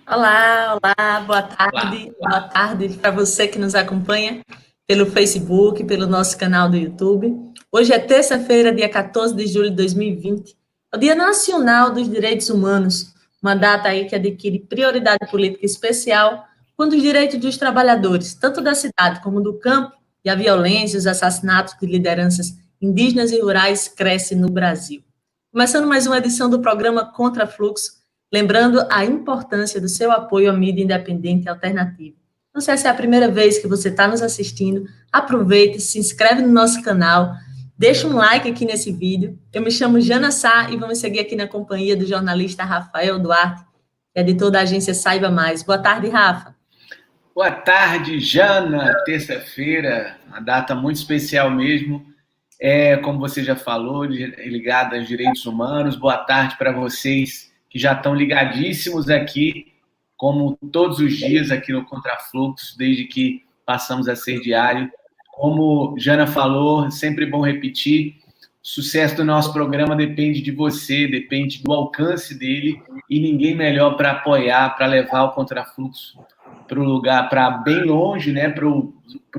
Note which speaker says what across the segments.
Speaker 1: Olá,
Speaker 2: Lá.
Speaker 1: boa tarde para você que nos acompanha pelo Facebook, pelo nosso canal do YouTube. Hoje é terça-feira, dia 14 de julho de 2020, é o Dia Nacional dos Direitos Humanos, uma data aí que adquire prioridade política especial quando os direitos dos trabalhadores, tanto da cidade como do campo, e a violência, os assassinatos de lideranças indígenas e rurais crescem no Brasil. Começando mais uma edição do programa Contra Fluxo, lembrando a importância do seu apoio à mídia independente e alternativa. Então, se essa é a primeira vez que você está nos assistindo, aproveite, se inscreve no nosso canal, deixa um like aqui nesse vídeo. Eu me chamo Jana Sá e vamos seguir aqui na companhia do jornalista Rafael Duarte, que é editor da agência Saiba Mais. Boa tarde, Rafa.
Speaker 2: Boa tarde, Jana. Terça-feira, uma data muito especial mesmo. Como você já falou, ligada aos direitos humanos. Boa tarde para vocês que já estão ligadíssimos aqui, como todos os dias aqui no Contrafluxo, desde que passamos a ser diário. Como Jana falou, sempre bom repetir, o sucesso do nosso programa depende de você, depende do alcance dele, e ninguém melhor para apoiar, para levar o Contrafluxo para o lugar, para bem longe, né, para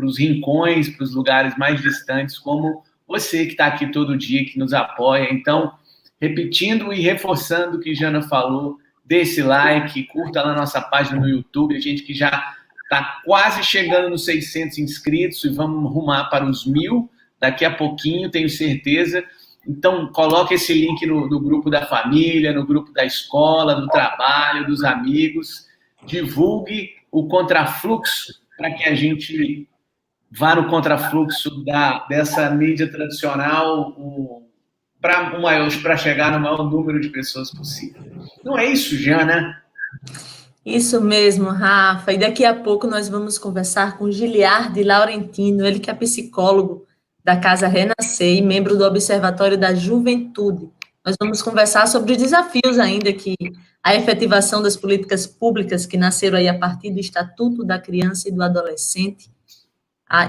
Speaker 2: os rincões, para os lugares mais distantes, como você que está aqui todo dia, que nos apoia. Então, repetindo e reforçando o que Jana falou, dê esse like, curta lá na nossa página no YouTube, a gente que já está quase chegando nos 600 inscritos e vamos rumar para os 1.000 daqui a pouquinho, tenho certeza. Então, coloque esse link no grupo da família, no grupo da escola, do trabalho, dos amigos, divulgue o contrafluxo para que a gente vá no contrafluxo dessa mídia tradicional para chegar no maior número de pessoas possível. Não é isso, Jana?
Speaker 1: Isso mesmo, Rafa. E daqui a pouco nós vamos conversar com Giliardi Laurentino, ele que é psicólogo da Casa Renascer e membro do Observatório da Juventude. Nós vamos conversar sobre os desafios ainda que a efetivação das políticas públicas que nasceram aí a partir do Estatuto da Criança e do Adolescente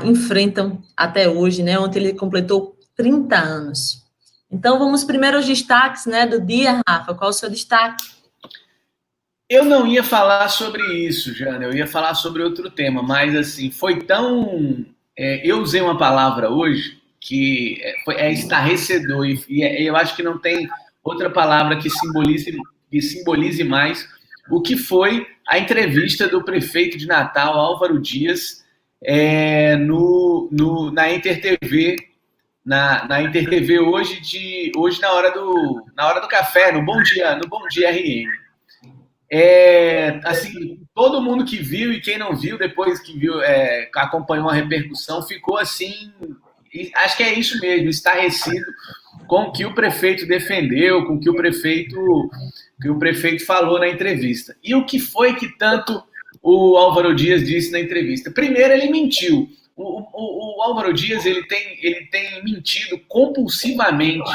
Speaker 1: enfrentam até hoje, né? Ontem ele completou 30 anos. Então vamos primeiro aos destaques, né, do dia, Rafa. Qual o seu destaque?
Speaker 2: Eu não ia falar sobre isso, Jana, eu ia falar sobre outro tema, mas assim, foi tão. Eu usei uma palavra hoje que é estarrecedor, e eu acho que não tem outra palavra que simbolize mais o que foi a entrevista do prefeito de Natal, Álvaro Dias, na Inter TV, na Inter TV hoje na hora do café, no Bom Dia RN. Assim, todo mundo que viu e quem não viu, depois que viu, acompanhou a repercussão, ficou assim, acho que é isso mesmo, estarrecido com o que o prefeito defendeu, com o que o prefeito falou na entrevista. E o que foi que tanto o Álvaro Dias disse na entrevista? Primeiro, ele mentiu. O Álvaro Dias ele tem mentido compulsivamente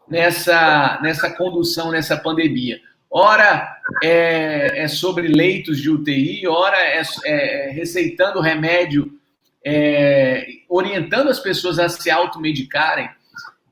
Speaker 2: nessa condução, nessa pandemia. Ora é sobre leitos de UTI, ora receitando remédio, orientando as pessoas a se automedicarem,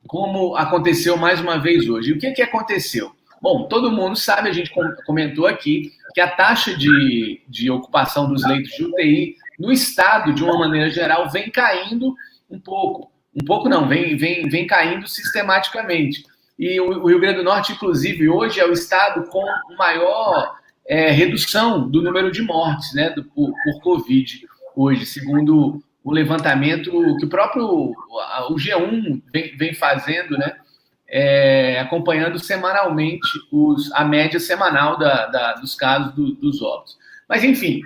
Speaker 2: como aconteceu mais uma vez hoje. E o que aconteceu? Bom, todo mundo sabe, a gente comentou aqui, que a taxa de ocupação dos leitos de UTI no estado, de uma maneira geral, vem caindo um pouco. Um pouco não, vem caindo sistematicamente. E o Rio Grande do Norte, inclusive, hoje é o estado com maior redução do número de mortes, né, por Covid, hoje, segundo o levantamento que o próprio o G1 vem fazendo, né, acompanhando semanalmente a média semanal dos casos dos óbitos. Mas, enfim,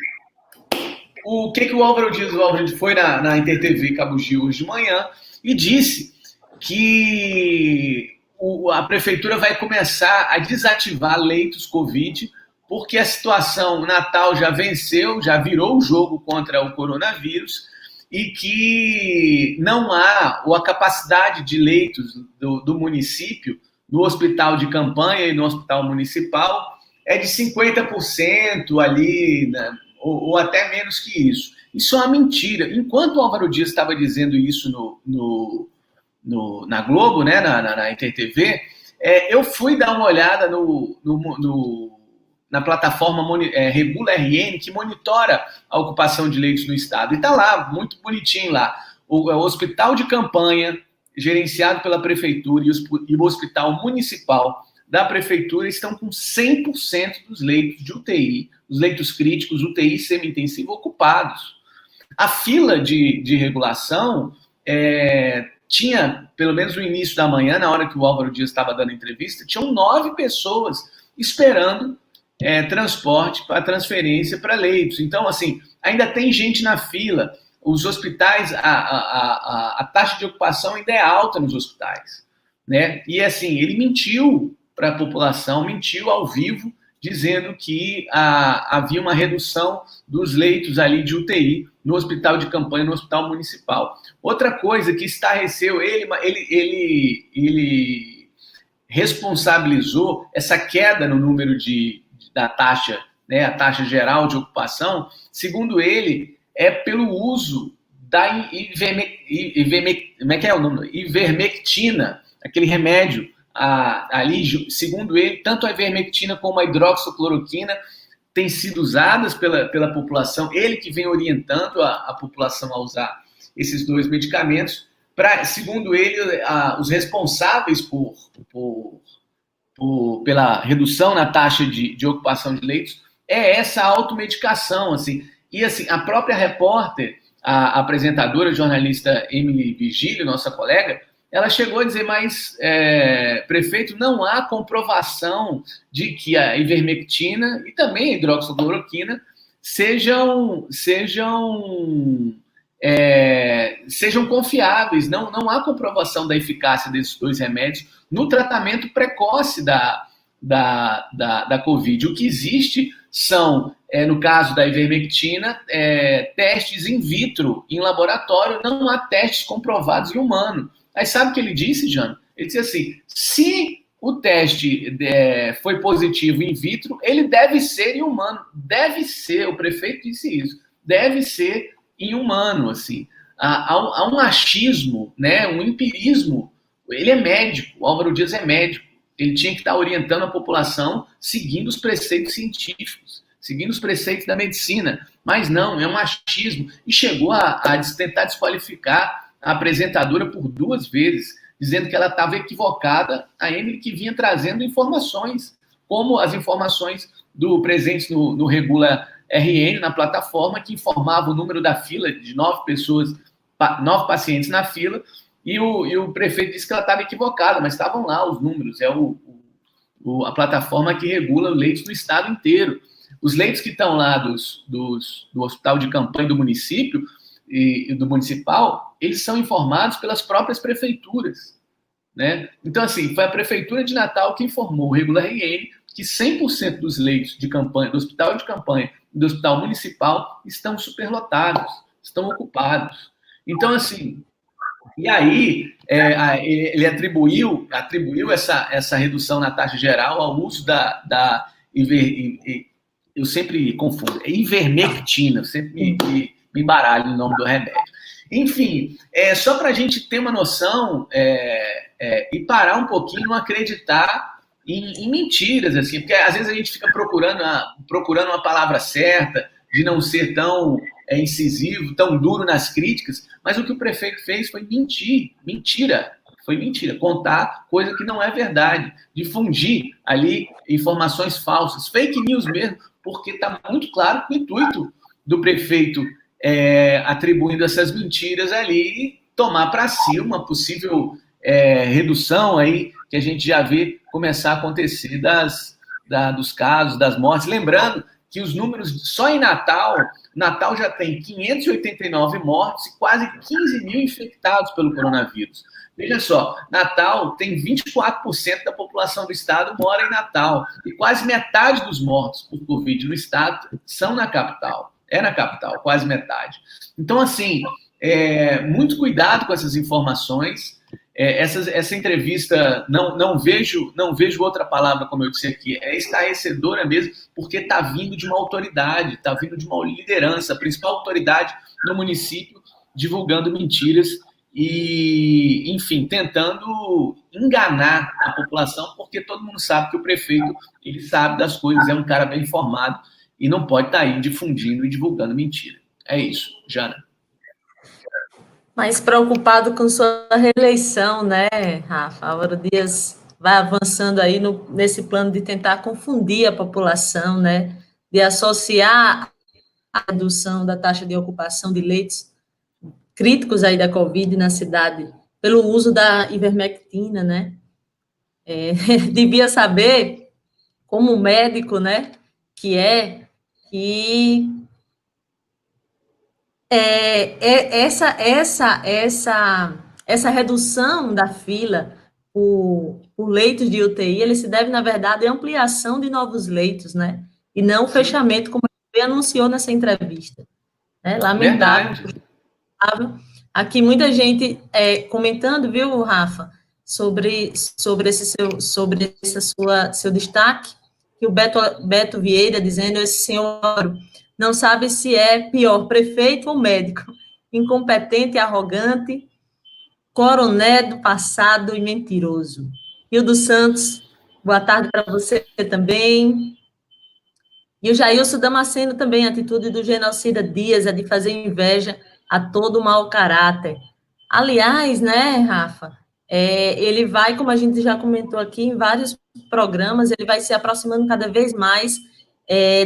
Speaker 2: o que o Álvaro Dias foi na Inter TV Cabo Gil hoje de manhã e disse que a prefeitura vai começar a desativar leitos Covid, porque a situação Natal já venceu, já virou o jogo contra o coronavírus, e que não há a capacidade de leitos do município, no hospital de campanha e no hospital municipal, é de 50% ali, né, ou até menos que isso. Isso é uma mentira. Enquanto o Álvaro Dias estava dizendo isso na Globo, né, na Inter TV, eu fui dar uma olhada na plataforma Regula RN, que monitora a ocupação de leitos no estado. E está lá, muito bonitinho lá. O hospital de campanha, gerenciado pela prefeitura, e o hospital municipal da prefeitura estão com 100% dos leitos de UTI, os leitos críticos, UTI semi-intensivo, ocupados. A fila de regulação tinha, pelo menos no início da manhã, na hora que o Álvaro Dias estava dando entrevista, tinham 9 pessoas esperando transporte para transferência para leitos. Então, assim, ainda tem gente na fila. Os hospitais, a taxa de ocupação ainda é alta nos hospitais, né? E, assim, ele mentiu para a população, mentiu ao vivo, dizendo que havia uma redução dos leitos ali de UTI no hospital de campanha, no hospital municipal. Outra coisa que estarreceu, ele responsabilizou essa queda no número da taxa, né, a taxa geral de ocupação, segundo ele, pelo uso da ivermectina, aquele remédio ali, segundo ele, tanto a ivermectina como a hidroxicloroquina têm sido usadas pela população, ele que vem orientando a população a usar esses 2 medicamentos, segundo ele, os responsáveis pela redução na taxa de ocupação de leitos essa automedicação, assim. E assim, a própria repórter, a apresentadora, a jornalista Emily Vigílio, nossa colega, ela chegou a dizer, mas, prefeito, não há comprovação de que a ivermectina e também a hidroxicloroquina sejam confiáveis. Não há comprovação da eficácia desses 2 remédios no tratamento precoce da Covid. O que existe são, no caso da ivermectina, testes in vitro, em laboratório, não há testes comprovados em humano. Aí sabe o que ele disse, Jano? Ele disse assim, se o teste foi positivo in vitro, ele deve ser em humano. Deve ser, o prefeito disse isso, deve ser em humano, assim. Há um achismo, né, um empirismo. Ele é médico, o Álvaro Dias é médico. Ele tinha que estar orientando a população seguindo os preceitos científicos, seguindo os preceitos da medicina. Mas não, é um achismo. E chegou a tentar desqualificar a apresentadora por 2 vezes, dizendo que ela estava equivocada, a Emily que vinha trazendo informações, como as informações presentes no Regula RN, na plataforma, que informava o número da fila de 9 pessoas, 9 pacientes na fila, e o prefeito disse que ela estava equivocada, mas estavam lá os números, a plataforma que regula os leitos no estado inteiro. Os leitos que estão lá do hospital de campanha do município e do municipal, eles são informados pelas próprias prefeituras, né? Então, assim, foi a prefeitura de Natal que informou o Regula RN que 100% dos leitos de campanha, do hospital de campanha e do hospital municipal estão superlotados, estão ocupados. Então, assim, e aí ele atribuiu essa redução na taxa geral ao uso eu sempre confundo, ivermectina, eu sempre me embaralho no nome do remédio. Enfim, só para a gente ter uma noção e parar um pouquinho, não acreditar em mentiras, assim, porque às vezes a gente fica procurando uma palavra certa, de não ser tão incisivo, tão duro nas críticas, mas o que o prefeito fez foi contar coisa que não é verdade, difundir ali informações falsas, fake news mesmo, porque está muito claro que o intuito do prefeito atribuindo essas mentiras ali, tomar para si uma possível redução aí, que a gente já vê começar a acontecer dos casos, das mortes. Lembrando que os números, só em Natal já tem 589 mortes e quase 15 mil infectados pelo coronavírus. Veja só, Natal tem 24% da população do estado mora em Natal e quase metade dos mortos por Covid no estado são na capital. Na capital, quase metade. Então, assim, muito cuidado com essas informações. Essa entrevista, não vejo outra palavra, como eu disse aqui, é estarrecedora mesmo, porque está vindo de uma autoridade, está vindo de uma liderança, a principal autoridade no município, divulgando mentiras e, enfim, tentando enganar a população, porque todo mundo sabe que o prefeito, ele sabe das coisas, é um cara bem informado e não pode estar aí difundindo e divulgando mentira. É isso, Jana.
Speaker 1: Mais preocupado com sua reeleição, né, Rafa? Álvaro Dias vai avançando aí nesse plano de tentar confundir a população, né, de associar a redução da taxa de ocupação de leitos críticos aí da Covid na cidade pelo uso da ivermectina, né? Devia saber, como médico, né, que essa redução da fila por leitos de UTI, ele se deve, na verdade, à ampliação de novos leitos, né? E não o fechamento, como ele anunciou nessa entrevista. Né? Lamentável. Aqui muita gente comentando, viu, Rafa, sobre esse seu destaque, que o Beto Vieira dizendo, esse senhor não sabe se é pior, prefeito ou médico, incompetente, arrogante, coronel do passado e mentiroso. Hildo Santos, boa tarde para você também. E o Jailson Damasceno também, a atitude do genocida Dias é de fazer inveja a todo mau caráter. Aliás, né, Rafa, ele vai, como a gente já comentou aqui, em vários programas, ele vai se aproximando cada vez mais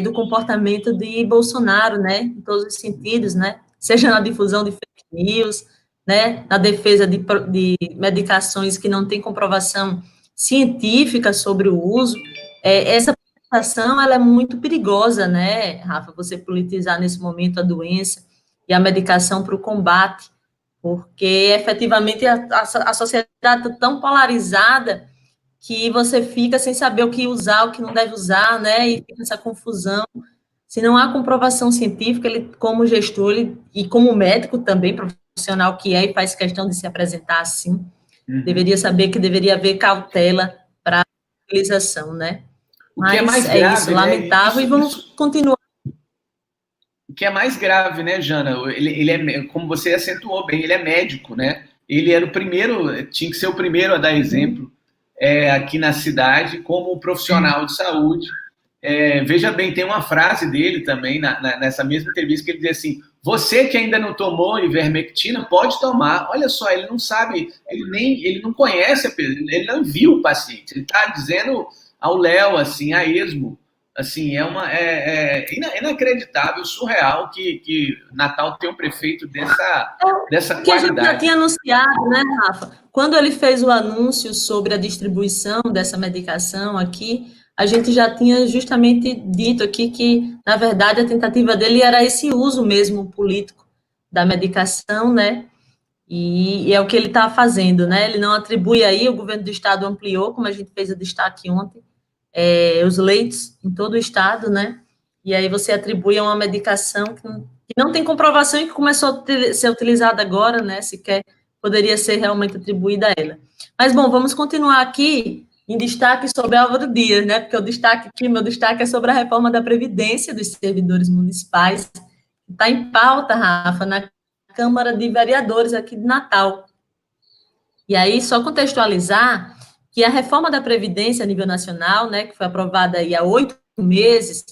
Speaker 1: do comportamento de Bolsonaro, né, em todos os sentidos, né, seja na difusão de fake news, né, na defesa de medicações que não têm comprovação científica sobre o uso. Essa politização, ela é muito perigosa, né, Rafa, você politizar nesse momento a doença e a medicação para o combate, porque efetivamente a sociedade está tão polarizada que você fica sem saber o que usar, o que não deve usar, né, e fica essa confusão. Se não há comprovação científica, ele, como gestor, e como médico também, profissional que é, e faz questão de se apresentar assim, deveria saber que deveria haver cautela para a utilização, né?
Speaker 2: O que é mais grave,
Speaker 1: isso, lamentável, e vamos continuar.
Speaker 2: O que é mais grave, né, Jana? Ele é, como você acentuou bem, ele é médico, né? Ele era o primeiro, tinha que ser o primeiro a dar exemplo aqui na cidade, como profissional de saúde. Veja bem, tem uma frase dele também, nessa mesma entrevista, que ele diz assim: você que ainda não tomou ivermectina, pode tomar. Olha só, ele não sabe, ele não conhece, ele não viu o paciente. Ele está dizendo ao léu, assim, a esmo. Assim, é inacreditável, surreal que Natal tenha um prefeito dessa qualidade.
Speaker 1: Que a gente já tinha anunciado, né, Rafa? Quando ele fez o anúncio sobre a distribuição dessa medicação aqui, a gente já tinha justamente dito aqui que, na verdade, a tentativa dele era esse uso mesmo político da medicação, né? E é o que ele está fazendo, né? Ele não atribui aí, o governo do estado ampliou, como a gente fez o destaque ontem, os leitos em todo o estado, né? E aí você atribui a uma medicação que não tem comprovação e que começou a ser utilizada agora, né? Sequer poderia ser realmente atribuída a ela. Mas, bom, vamos continuar aqui em destaque sobre Álvaro Dias, né? Porque meu destaque é sobre a reforma da Previdência dos servidores municipais, que está em pauta, Rafa, na Câmara de Vereadores aqui de Natal. E aí, só contextualizar que a reforma da Previdência a nível nacional, né, que foi aprovada aí há 8 meses,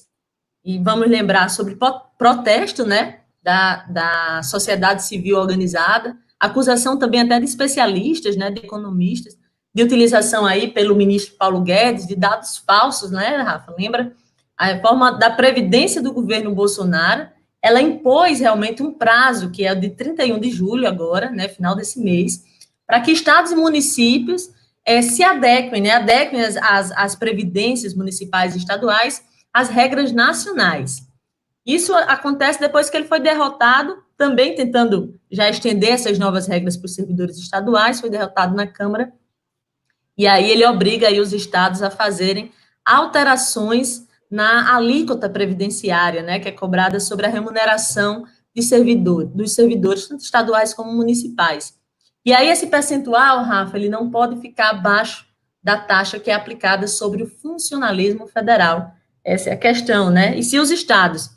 Speaker 1: e vamos lembrar sobre protesto, né, da sociedade civil organizada, acusação também até de especialistas, né, de economistas, de utilização aí pelo ministro Paulo Guedes de dados falsos, né, Rafa? Lembra? A reforma da Previdência do governo Bolsonaro, ela impôs realmente um prazo, que é o de 31 de julho agora, né, final desse mês, para que estados e municípios se adequem, né, as previdências municipais e estaduais às regras nacionais. Isso acontece depois que ele foi derrotado, também tentando já estender essas novas regras para os servidores estaduais, foi derrotado na Câmara, e aí ele obriga aí os estados a fazerem alterações na alíquota previdenciária, né, que é cobrada sobre a remuneração dos servidores, tanto estaduais como municipais. E aí esse percentual, Rafa, ele não pode ficar abaixo da taxa que é aplicada sobre o funcionalismo federal. Essa é a questão, né? E se os estados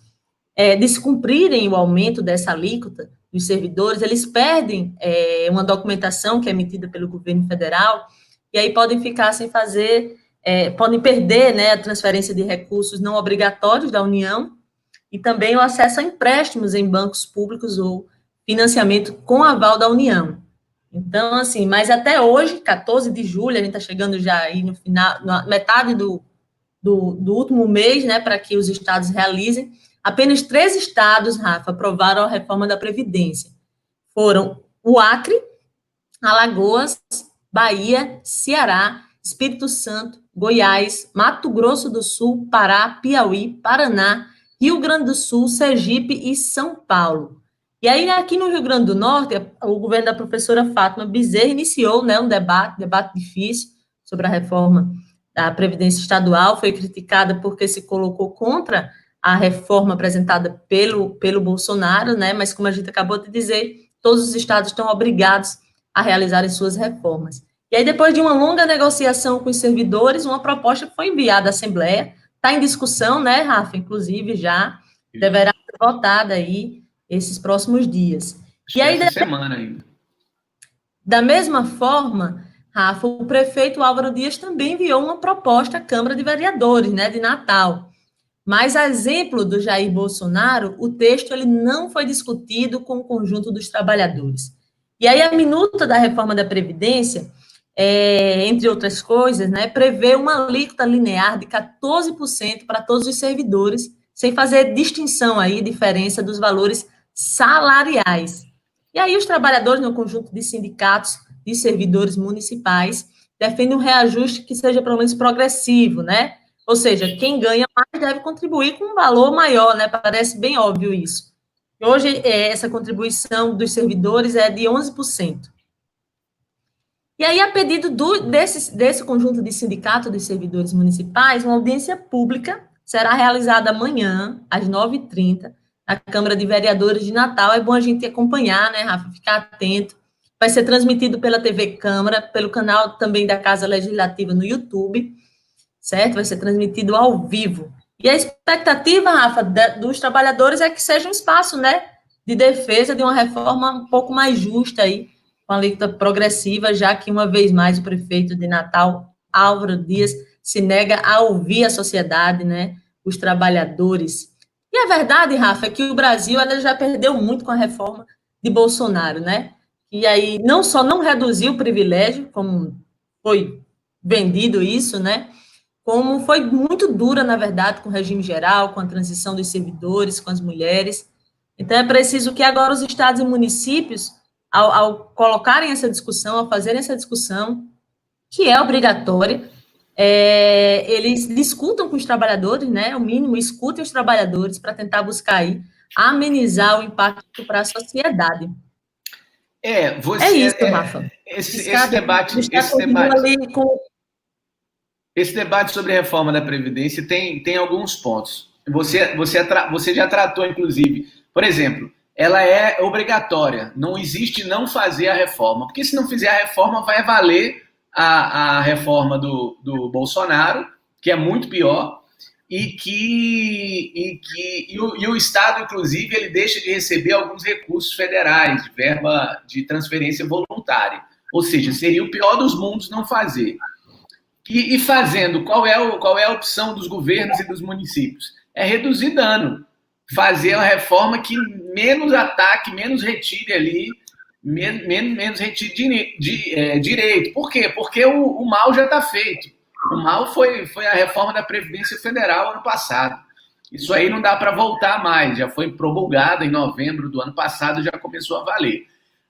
Speaker 1: descumprirem o aumento dessa alíquota dos servidores, eles perdem uma documentação que é emitida pelo governo federal, e aí podem ficar sem fazer, podem perder, né, a transferência de recursos não obrigatórios da União, e também o acesso a empréstimos em bancos públicos ou financiamento com aval da União. Então, assim, mas até hoje, 14 de julho, a gente está chegando já aí no final, na metade do último mês, né, para que os estados realizem. Apenas 3 estados, Rafa, aprovaram a reforma da Previdência. Foram o Acre, Alagoas, Bahia, Ceará, Espírito Santo, Goiás, Mato Grosso do Sul, Pará, Piauí, Paraná, Rio Grande do Sul, Sergipe e São Paulo. E aí, aqui no Rio Grande do Norte, o governo da professora Fátima Bezerra iniciou, né, um debate difícil sobre a reforma da Previdência Estadual, foi criticada porque se colocou contra a reforma apresentada pelo Bolsonaro, né, mas como a gente acabou de dizer, todos os estados estão obrigados a realizarem suas reformas. E aí, depois de uma longa negociação com os servidores, uma proposta foi enviada à Assembleia, está em discussão, né, Rafa, inclusive já, deverá ser votada aí esses próximos dias.
Speaker 2: E aí, essa semana ainda.
Speaker 1: Da mesma forma, Rafa, o prefeito Álvaro Dias também enviou uma proposta à Câmara de Vereadores, né, de Natal. Mas, a exemplo do Jair Bolsonaro, o texto ele não foi discutido com o conjunto dos trabalhadores. E aí, a minuta da reforma da Previdência, entre outras coisas, né, prevê uma alíquota linear de 14% para todos os servidores, sem fazer distinção aí, diferença dos valores salariais. E aí, os trabalhadores, no conjunto de sindicatos de servidores municipais, defendem um reajuste que seja, pelo menos, progressivo, né? Ou seja, quem ganha mais deve contribuir com um valor maior, né? Parece bem óbvio isso. Hoje, essa contribuição dos servidores é de 11%. E aí, a pedido desse conjunto de sindicatos dos servidores municipais, uma audiência pública será realizada amanhã, às 9h30, na Câmara de Vereadores de Natal. É bom a gente acompanhar, né, Rafa? Ficar atento. Vai ser transmitido pela TV Câmara, pelo canal também da Casa Legislativa no YouTube, certo? Vai ser transmitido ao vivo. E a expectativa, Rafa, dos trabalhadores é que seja um espaço, né, de defesa de uma reforma um pouco mais justa aí, com a alíquota progressiva, já que, uma vez mais, o prefeito de Natal, Álvaro Dias, se nega a ouvir a sociedade, né, os trabalhadores. E a verdade, Rafa, é que o Brasil já perdeu muito com a reforma de Bolsonaro, né? E aí, não só não reduziu o privilégio, como foi vendido isso, né? Como foi muito dura, na verdade, com o regime geral, com a transição dos servidores, com as mulheres. Então, é preciso que agora os estados e municípios, ao colocarem essa discussão, ao fazerem essa discussão, que é obrigatória, eles discutam com os trabalhadores, né? O mínimo, escutem os trabalhadores para tentar buscar aí amenizar o impacto para a sociedade.
Speaker 2: É isso, Rafa. Esse debate sobre a reforma da Previdência tem alguns pontos. Você já tratou, inclusive, por exemplo, ela é obrigatória, não existe não fazer a reforma, porque se não fizer a reforma, vai valer a reforma do Bolsonaro, que é muito pior, e o Estado, inclusive, ele deixa de receber alguns recursos federais, de verba de transferência voluntária. Ou seja, seria o pior dos mundos não fazer. E fazendo, qual é a opção dos governos e dos municípios? É reduzir dano. Fazer uma reforma que menos ataque, menos retire ali, menos retire direito. Por quê? Porque o mal já está feito. O mal foi a reforma da Previdência Federal ano passado. Isso aí não dá para voltar mais. Já foi promulgada em novembro do ano passado, já começou a valer.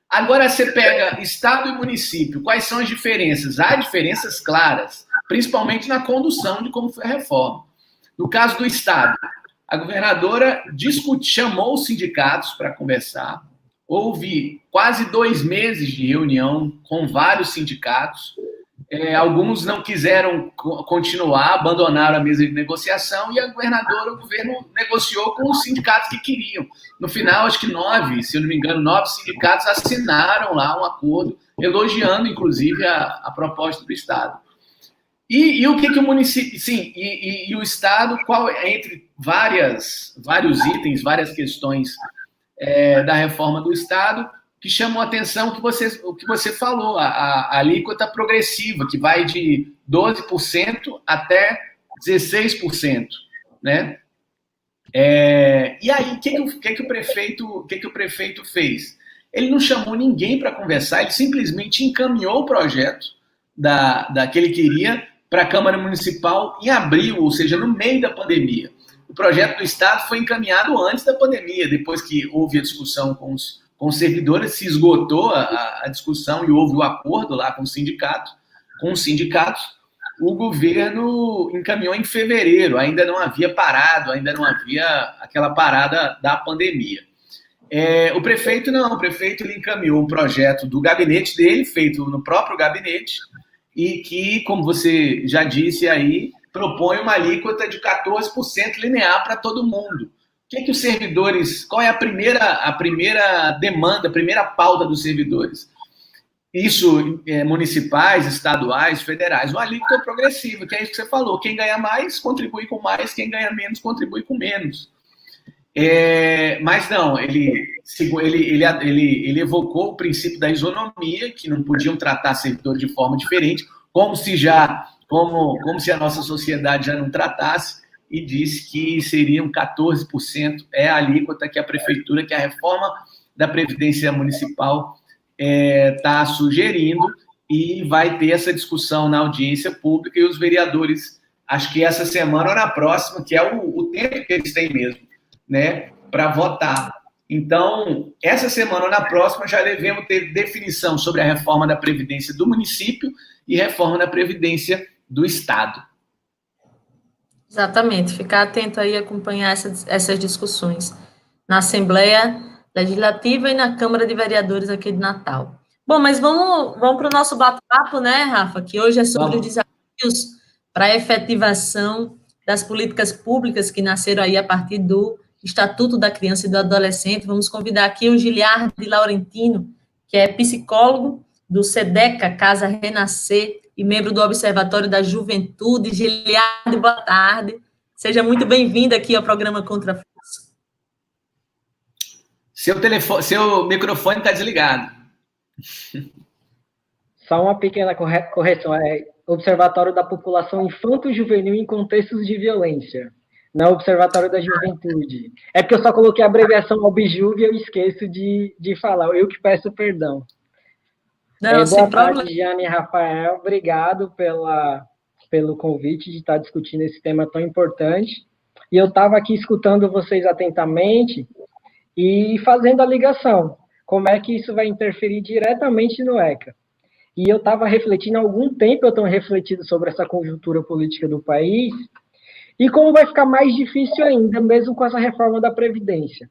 Speaker 2: Agora você pega Estado e município. Quais são as diferenças? Há diferenças claras, principalmente na condução de como foi a reforma. No caso do Estado, a governadora chamou os sindicatos para conversar. Houve quase 2 meses de reunião com vários sindicatos. Alguns não quiseram continuar, abandonaram a mesa de negociação, e a governadora, o governo negociou com os sindicatos que queriam. No final, acho que 9 sindicatos assinaram lá um acordo, elogiando, inclusive, a proposta do Estado. E o que o município... Sim, e o Estado, entre vários itens, várias questões da reforma do Estado, que chamam a atenção o que você falou, a alíquota progressiva, que vai de 12% até 16%, né? E aí, o que o prefeito fez? Ele não chamou ninguém para conversar, ele simplesmente encaminhou o projeto que ele queria para a Câmara Municipal em abril, ou seja, no meio da pandemia. O projeto do Estado foi encaminhado antes da pandemia, depois que houve a discussão com os servidores, se esgotou a discussão e houve o acordo lá com os sindicatos, o governo encaminhou em fevereiro, ainda não havia parado, ainda não havia aquela parada da pandemia. O prefeito ele encaminhou um projeto do gabinete dele, feito no próprio gabinete, e que, como você já disse aí, propõe uma alíquota de 14% linear para todo mundo. O que os servidores... Qual é a primeira demanda, a primeira pauta dos servidores? Isso, municipais, estaduais, federais. Uma alíquota progressiva, que é isso que você falou. Quem ganha mais, contribui com mais. Quem ganha menos, contribui com menos. Mas não, ele evocou o princípio da isonomia, que não podiam tratar servidores de forma diferente, como se a nossa sociedade já não tratasse, e disse que seriam 14%, a alíquota que a prefeitura, que a reforma da Previdência Municipal está sugerindo, e vai ter essa discussão na audiência pública, e os vereadores, acho que essa semana ou na próxima, que é o tempo que eles têm mesmo, né, para votar. Então, essa semana ou na próxima já devemos ter definição sobre a reforma da Previdência do município e reforma da Previdência do Estado.
Speaker 1: Exatamente, ficar atento aí e acompanhar essas discussões na Assembleia Legislativa e na Câmara de Vereadores aqui de Natal. Bom, mas vamos para o nosso bate-papo, né, Rafa, que hoje é sobre os desafios para a efetivação das políticas públicas que nasceram aí a partir do Estatuto da Criança e do Adolescente. Vamos convidar aqui o Giliardi Laurentino, que é psicólogo do SEDECA, Casa Renascer, e membro do Observatório da Juventude. Giliardi, boa tarde. Seja muito bem-vindo aqui ao programa Contra Fluxo.
Speaker 2: Seu microfone está desligado.
Speaker 3: Só uma pequena correção. Observatório da População Infanto-Juvenil em Contextos de Violência. Não Observatório da Juventude. É porque eu só coloquei a abreviação OBJUV e eu esqueço de falar. Eu que peço perdão.
Speaker 1: Não,
Speaker 3: boa tarde, Jane e Rafael. Obrigado pelo convite de estar discutindo esse tema tão importante. E eu estava aqui escutando vocês atentamente e fazendo a ligação. Como é que isso vai interferir diretamente no ECA? E eu estava refletindo há algum tempo, eu tenho refletido sobre essa conjuntura política do país, e como vai ficar mais difícil ainda, mesmo com essa reforma da Previdência.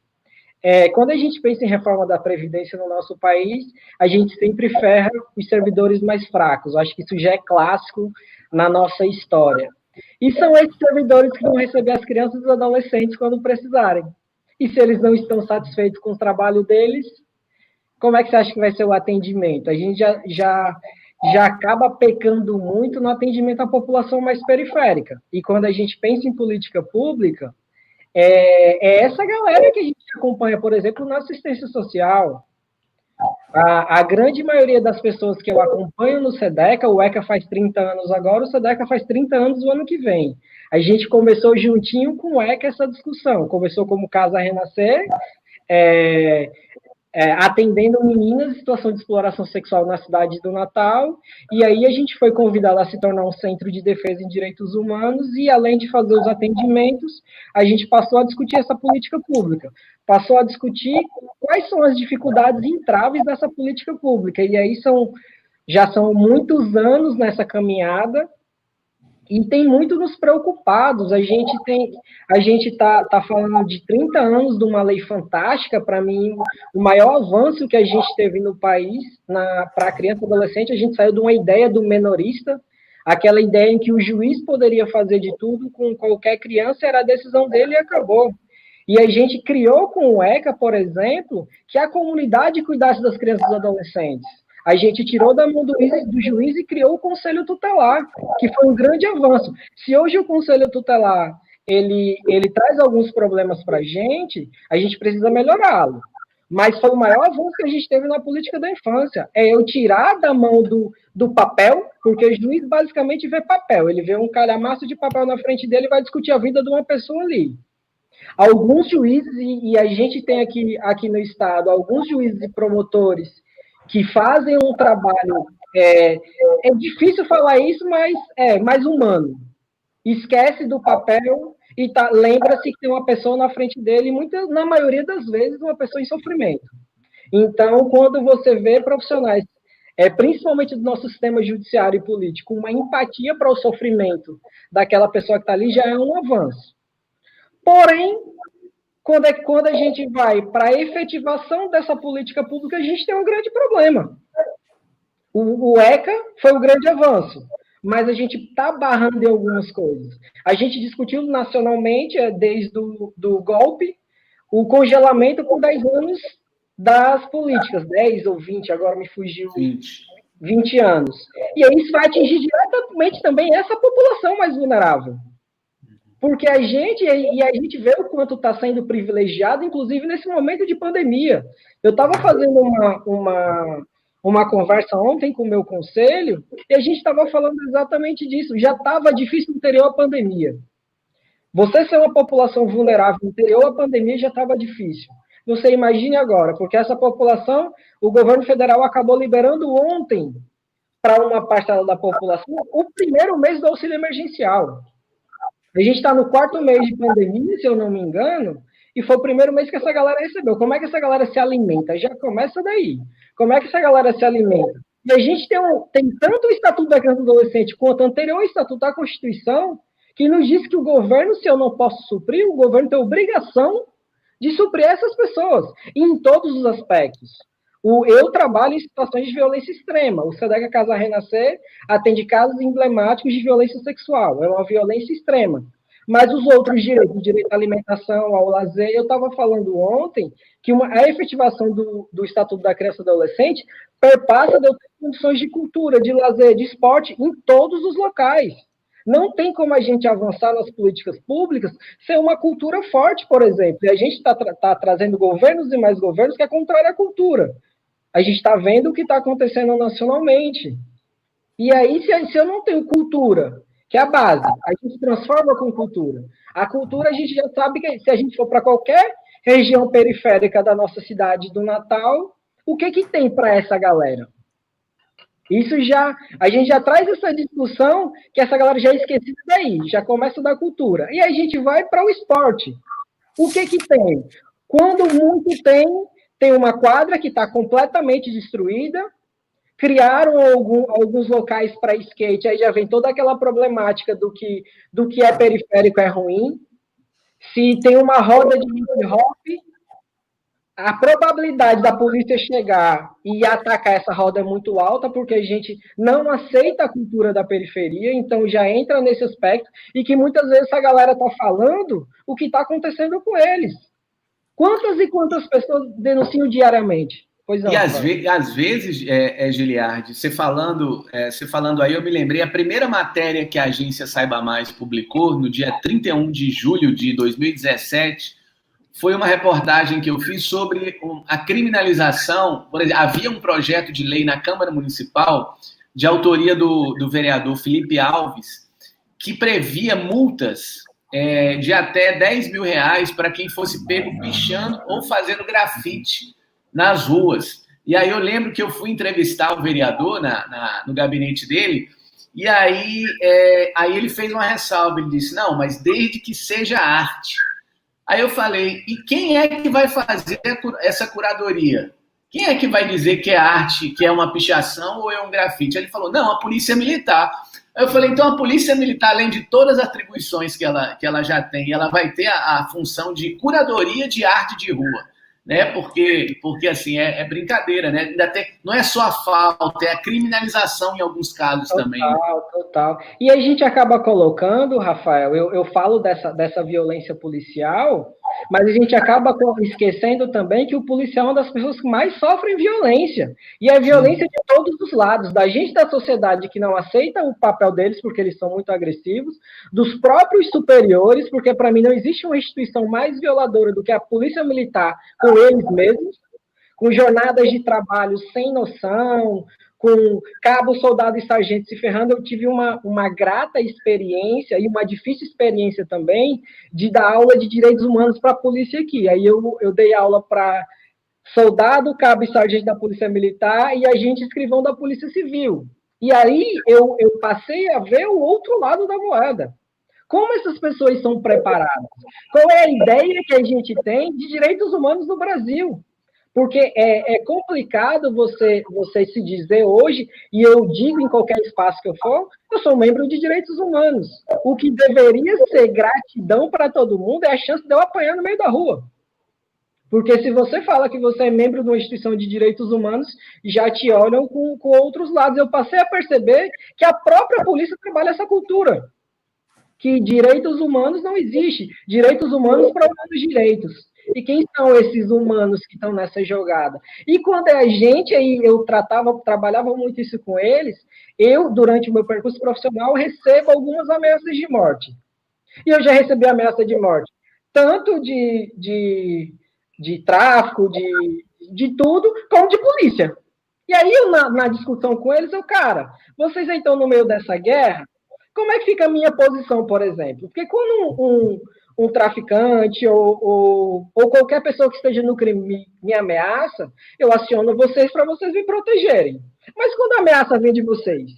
Speaker 3: Quando a gente pensa em reforma da Previdência no nosso país, a gente sempre ferra os servidores mais fracos. Eu acho que isso já é clássico na nossa história. E são esses servidores que vão receber as crianças e os adolescentes quando precisarem. E se eles não estão satisfeitos com o trabalho deles, como é que você acha que vai ser o atendimento? A gente já acaba pecando muito no atendimento à população mais periférica. E quando a gente pensa em política pública, é essa galera que a gente acompanha, por exemplo, na assistência social. A grande maioria das pessoas que eu acompanho no SEDECA, o ECA faz 30 anos agora, o SEDECA faz 30 anos o ano que vem. A gente começou juntinho com o ECA essa discussão. Começou como Casa Renascer, atendendo meninas em situação de exploração sexual na cidade do Natal, e aí a gente foi convidado a se tornar um centro de defesa em direitos humanos, e além de fazer os atendimentos, a gente passou a discutir essa política pública, passou a discutir quais são as dificuldades e entraves dessa política pública, e aí já são muitos anos nessa caminhada, e tem muito nos preocupados. A gente tá falando de 30 anos de uma lei fantástica. Para mim, o maior avanço que a gente teve no país para criança e adolescente, a gente saiu de uma ideia do menorista, aquela ideia em que o juiz poderia fazer de tudo com qualquer criança, era a decisão dele e acabou. E a gente criou com o ECA, por exemplo, que a comunidade cuidasse das crianças e adolescentes. A gente tirou da mão do juiz e criou o Conselho Tutelar, que foi um grande avanço. Se hoje o Conselho Tutelar ele traz alguns problemas para a gente precisa melhorá-lo. Mas foi o maior avanço que a gente teve na política da infância. É eu tirar da mão do papel, porque o juiz basicamente vê papel. Ele vê um calhamaço de papel na frente dele e vai discutir a vida de uma pessoa ali. Alguns juízes, e a gente tem aqui no Estado, alguns juízes e promotores que fazem um trabalho, é difícil falar isso, mas é mais humano. Esquece do papel e lembra-se que tem uma pessoa na frente dele, e na maioria das vezes, uma pessoa em sofrimento. Então, quando você vê profissionais, principalmente do nosso sistema judiciário e político, uma empatia para o sofrimento daquela pessoa que está ali, já é um avanço. Porém, quando a gente vai para a efetivação dessa política pública, a gente tem um grande problema. O ECA foi um grande avanço, mas a gente está barrando em algumas coisas. A gente discutiu nacionalmente, desde do golpe, o congelamento por 10 anos das políticas, 10 ou 20, agora me fugiu, 20 anos. E aí isso vai atingir diretamente também essa população mais vulnerável. Porque a gente vê o quanto está sendo privilegiado, inclusive nesse momento de pandemia. Eu estava fazendo uma conversa ontem com o meu conselho, e a gente estava falando exatamente disso. Já estava difícil anterior à pandemia. Você ser uma população vulnerável anterior à pandemia já estava difícil. Você imagine agora, porque essa população, o governo federal acabou liberando ontem para uma parcela da população o primeiro mês do auxílio emergencial. A gente está no 4º mês de pandemia, se eu não me engano, e foi o primeiro mês que essa galera recebeu. Como é que essa galera se alimenta? Já começa daí. Como é que essa galera se alimenta? E a gente tem tanto o Estatuto da Criança e do Adolescente quanto o anterior Estatuto da Constituição que nos diz que o governo, se eu não posso suprir, o governo tem obrigação de suprir essas pessoas, em todos os aspectos. Eu trabalho em situações de violência extrema. O SEDECA Casa Renascer atende casos emblemáticos de violência sexual. É uma violência extrema. Mas os outros direitos, o direito à alimentação, ao lazer, eu estava falando ontem que a efetivação do Estatuto da Criança e do Adolescente perpassa de eu ter condições de cultura, de lazer, de esporte em todos os locais. Não tem como a gente avançar nas políticas públicas sem uma cultura forte, por exemplo. E a gente está trazendo governos e mais governos que é contrário à cultura. A gente está vendo o que está acontecendo nacionalmente. E aí, se eu não tenho cultura, que é a base, a gente transforma com cultura. A cultura, a gente já sabe que se a gente for para qualquer região periférica da nossa cidade do Natal, o que tem para essa galera? A gente já traz essa discussão que essa galera já é esquecida daí, já começa da cultura. E aí a gente vai para o esporte. O que tem? Quando muito tem uma quadra que está completamente destruída, criaram alguns locais para skate, aí já vem toda aquela problemática do que é periférico é ruim. Se tem uma roda de hip hop, a probabilidade da polícia chegar e atacar essa roda é muito alta, porque a gente não aceita a cultura da periferia, então já entra nesse aspecto, e que muitas vezes a galera está falando o que está acontecendo com eles. Quantas e quantas pessoas denunciam diariamente? Pois não,
Speaker 2: e às vezes, Giliardi, você falando aí, eu me lembrei, a primeira matéria que a agência Saiba Mais publicou, no dia 31 de julho de 2017, foi uma reportagem que eu fiz sobre a criminalização. Por exemplo, havia um projeto de lei na Câmara Municipal, de autoria do vereador Felipe Alves, que previa multas de até R$10 mil para quem fosse pego pichando ou fazendo grafite nas ruas. E aí eu lembro que eu fui entrevistar o vereador no gabinete dele, e aí ele fez uma ressalva, ele disse, não, mas desde que seja arte. Aí eu falei, e quem é que vai fazer essa curadoria? Quem é que vai dizer que é arte, que é uma pichação ou é um grafite? Ele falou, não, a polícia militar. Aí eu falei, então a polícia militar, além de todas as atribuições que ela já tem, ela vai ter a função de curadoria de arte de rua, né? Porque assim, é brincadeira, né? Não é só a falta, é a criminalização em alguns casos também.
Speaker 3: Total. E a gente acaba colocando, Rafael, eu falo dessa violência policial, mas a gente acaba esquecendo também que o policial é uma das pessoas que mais sofrem violência. E é violência de todos os lados, da gente da sociedade que não aceita o papel deles porque eles são muito agressivos, dos próprios superiores, porque para mim não existe uma instituição mais violadora do que a polícia militar com eles mesmos, com jornadas de trabalho sem noção, com cabo, soldado e sargento se ferrando. Eu tive uma grata experiência e uma difícil experiência também de dar aula de direitos humanos para a polícia aqui. Aí eu dei aula para soldado, cabo e sargento da polícia militar e agente escrivão da polícia civil. E aí eu passei a ver o outro lado da moeda. Como essas pessoas são preparadas? Qual é a ideia que a gente tem de direitos humanos no Brasil? Porque é complicado você se dizer hoje, e eu digo em qualquer espaço que eu for, eu sou membro de direitos humanos. O que deveria ser gratidão para todo mundo é a chance de eu apanhar no meio da rua. Porque se você fala que você é membro de uma instituição de direitos humanos, já te olham com outros lados. Eu passei a perceber que a própria polícia trabalha essa cultura. Que direitos humanos não existe. Direitos humanos para humanos direitos. E quem são esses humanos que estão nessa jogada? E quando é a gente, aí eu trabalhava muito isso com eles, eu, durante o meu percurso profissional, recebo algumas ameaças de morte. E eu já recebi ameaça de morte, tanto de tráfico, de tudo, como de polícia. E aí, na discussão com eles, cara, vocês estão no meio dessa guerra, como é que fica a minha posição, por exemplo? Porque quando um traficante ou qualquer pessoa que esteja no crime me ameaça, eu aciono vocês para vocês me protegerem. Mas quando a ameaça vem de vocês,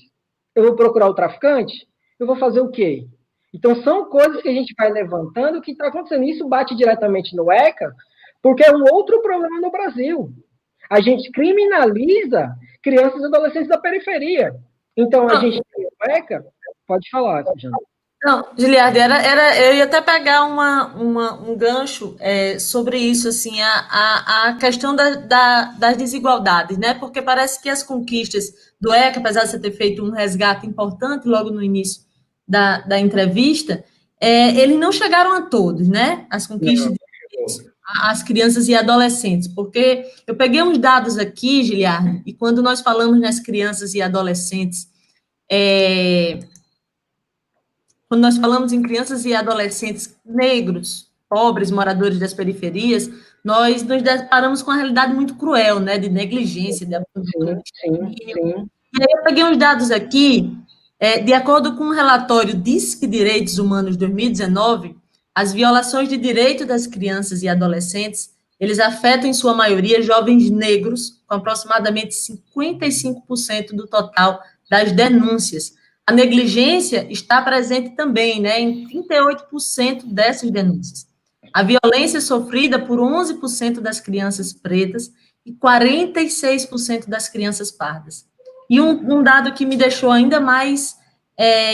Speaker 3: eu vou procurar o traficante? Eu vou fazer o quê? Então, são coisas que a gente vai levantando que está acontecendo. Isso bate diretamente no ECA, porque é um outro problema no Brasil. A gente criminaliza crianças e adolescentes da periferia. Então, a gente tem o ECA... Pode falar, Jana.
Speaker 1: Não, Giliardi, eu ia até pegar um gancho sobre isso, assim, a questão das desigualdades, né? Porque parece que as conquistas do ECA, apesar de você ter feito um resgate importante logo no início da entrevista, eles não chegaram a todos, né? As conquistas as crianças e adolescentes, porque eu peguei uns dados aqui, Giliardi, e quando nós falamos nas crianças e adolescentes, quando nós falamos em crianças e adolescentes negros, pobres, moradores das periferias, nós nos deparamos com uma realidade muito cruel, né, de negligência, de abandono.
Speaker 3: Sim.
Speaker 1: E aí eu peguei uns dados aqui, de acordo com o relatório Disque Direitos Humanos 2019, as violações de direito das crianças e adolescentes, eles afetam, em sua maioria, jovens negros, com aproximadamente 55% do total das denúncias. A negligência está presente também, né, em 38% dessas denúncias. A violência é sofrida por 11% das crianças pretas e 46% das crianças pardas. E um dado que me deixou ainda mais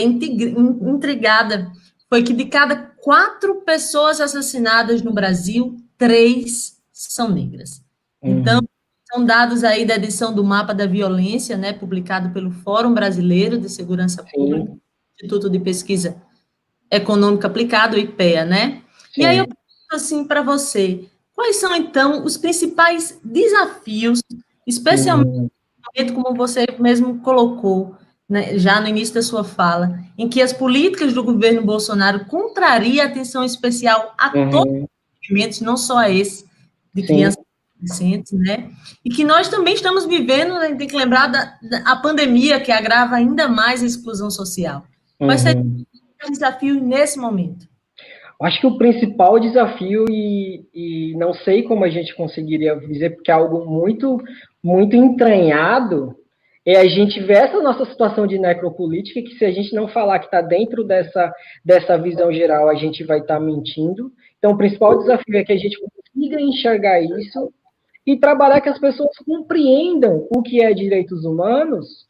Speaker 1: intrigada foi que de cada 4 pessoas assassinadas no Brasil, 3 são negras. Então, são dados aí da edição do Mapa da Violência, né, publicado pelo Fórum Brasileiro de Segurança Pública, Instituto de Pesquisa Econômica Aplicada, o IPEA, né? Sim. E aí eu pergunto assim para você, quais são, então, os principais desafios, especialmente como você mesmo colocou, né, já no início da sua fala, em que as políticas do governo Bolsonaro contrariam a atenção especial a todos os segmentos, não só a esse, de crianças e adolescentes, né? E que nós também estamos vivendo, né, tem que lembrar da pandemia, que agrava ainda mais a exclusão social. Quais seriam os desafios nesse momento?
Speaker 3: Acho que o principal desafio, e não sei como a gente conseguiria dizer, porque é algo muito, muito entranhado, é a gente ver essa nossa situação de necropolítica, que se a gente não falar que está dentro dessa visão geral, a gente vai estar mentindo. Então, o principal desafio é que a gente consiga enxergar isso e trabalhar que as pessoas compreendam o que é direitos humanos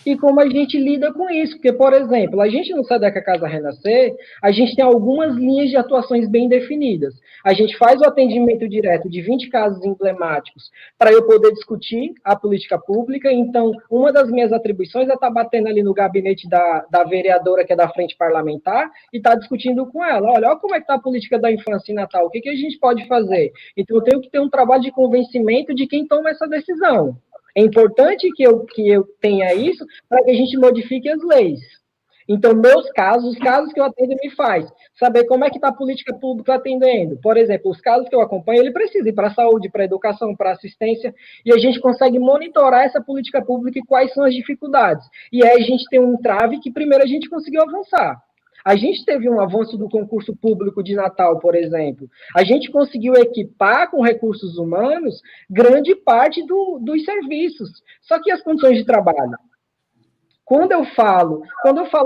Speaker 3: e como a gente lida com isso. Porque, por exemplo, a gente no SEDECA Casa Renascer, a gente tem algumas linhas de atuações bem definidas. A gente faz o atendimento direto de 20 casos emblemáticos para eu poder discutir a política pública. Então, uma das minhas atribuições é estar batendo ali no gabinete da vereadora, que é da frente parlamentar, e estar discutindo com ela. Olha como é que está a política da infância em Natal, o que a gente pode fazer? Então, eu tenho que ter um trabalho de convencimento de quem toma essa decisão. É importante que eu tenha isso para que a gente modifique as leis. Então, os casos que eu atendo me faz saber como é que está a política pública atendendo. Por exemplo, os casos que eu acompanho, ele precisa ir para a saúde, para a educação, para a assistência, e a gente consegue monitorar essa política pública e quais são as dificuldades. E aí a gente tem um entrave que primeiro a gente conseguiu avançar. A gente teve um avanço do concurso público de Natal, por exemplo. A gente conseguiu equipar com recursos humanos grande parte dos serviços. Só que as condições de trabalho. Quando eu falo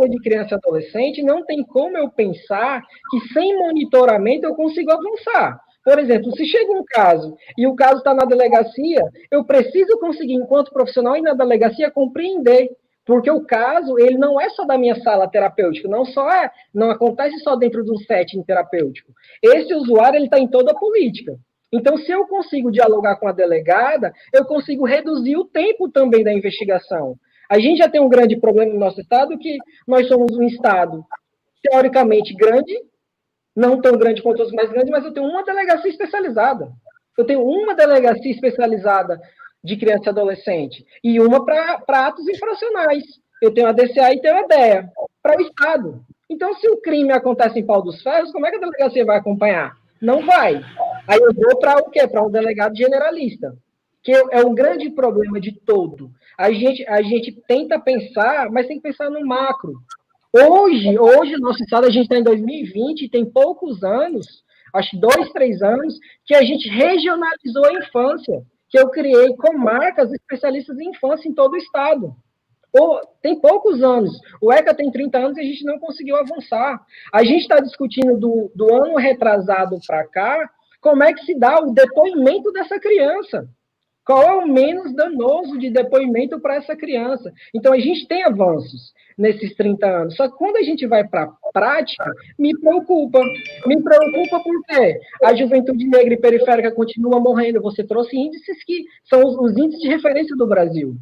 Speaker 3: de criança e adolescente, não tem como eu pensar que sem monitoramento eu consigo avançar. Por exemplo, se chega um caso e o caso está na delegacia, eu preciso conseguir, enquanto profissional, ir na delegacia compreender. Porque o caso, ele não é só da minha sala terapêutica, não acontece só dentro de um setting terapêutico. Esse usuário, ele está em toda a política. Então, se eu consigo dialogar com a delegada, eu consigo reduzir o tempo também da investigação. A gente já tem um grande problema no nosso estado, que nós somos um estado teoricamente grande, não tão grande quanto os mais grandes, mas eu tenho uma delegacia especializada. Eu tenho uma delegacia especializada de criança e adolescente, e uma para atos infracionais. Eu tenho a DCA e tenho a DEA, para o Estado. Então, se o crime acontece em Pau dos Ferros, como é que a delegacia vai acompanhar? Não vai. Aí eu vou para o quê? Para um delegado generalista, que é um grande problema de todo. A gente tenta pensar, mas tem que pensar no macro. Hoje, nosso Estado, a gente está em 2020, tem poucos anos, acho 2, 3 anos, que a gente regionalizou a infância, que eu criei comarcas especialistas em infância em todo o estado. Tem poucos anos. O ECA tem 30 anos e a gente não conseguiu avançar. A gente está discutindo do ano retrasado para cá, como é que se dá o depoimento dessa criança. Qual é o menos danoso de depoimento para essa criança? Então, a gente tem avanços nesses 30 anos. Só que quando a gente vai para a prática, me preocupa. Me preocupa porque a juventude negra e periférica continua morrendo. Você trouxe índices que são os índices de referência do Brasil.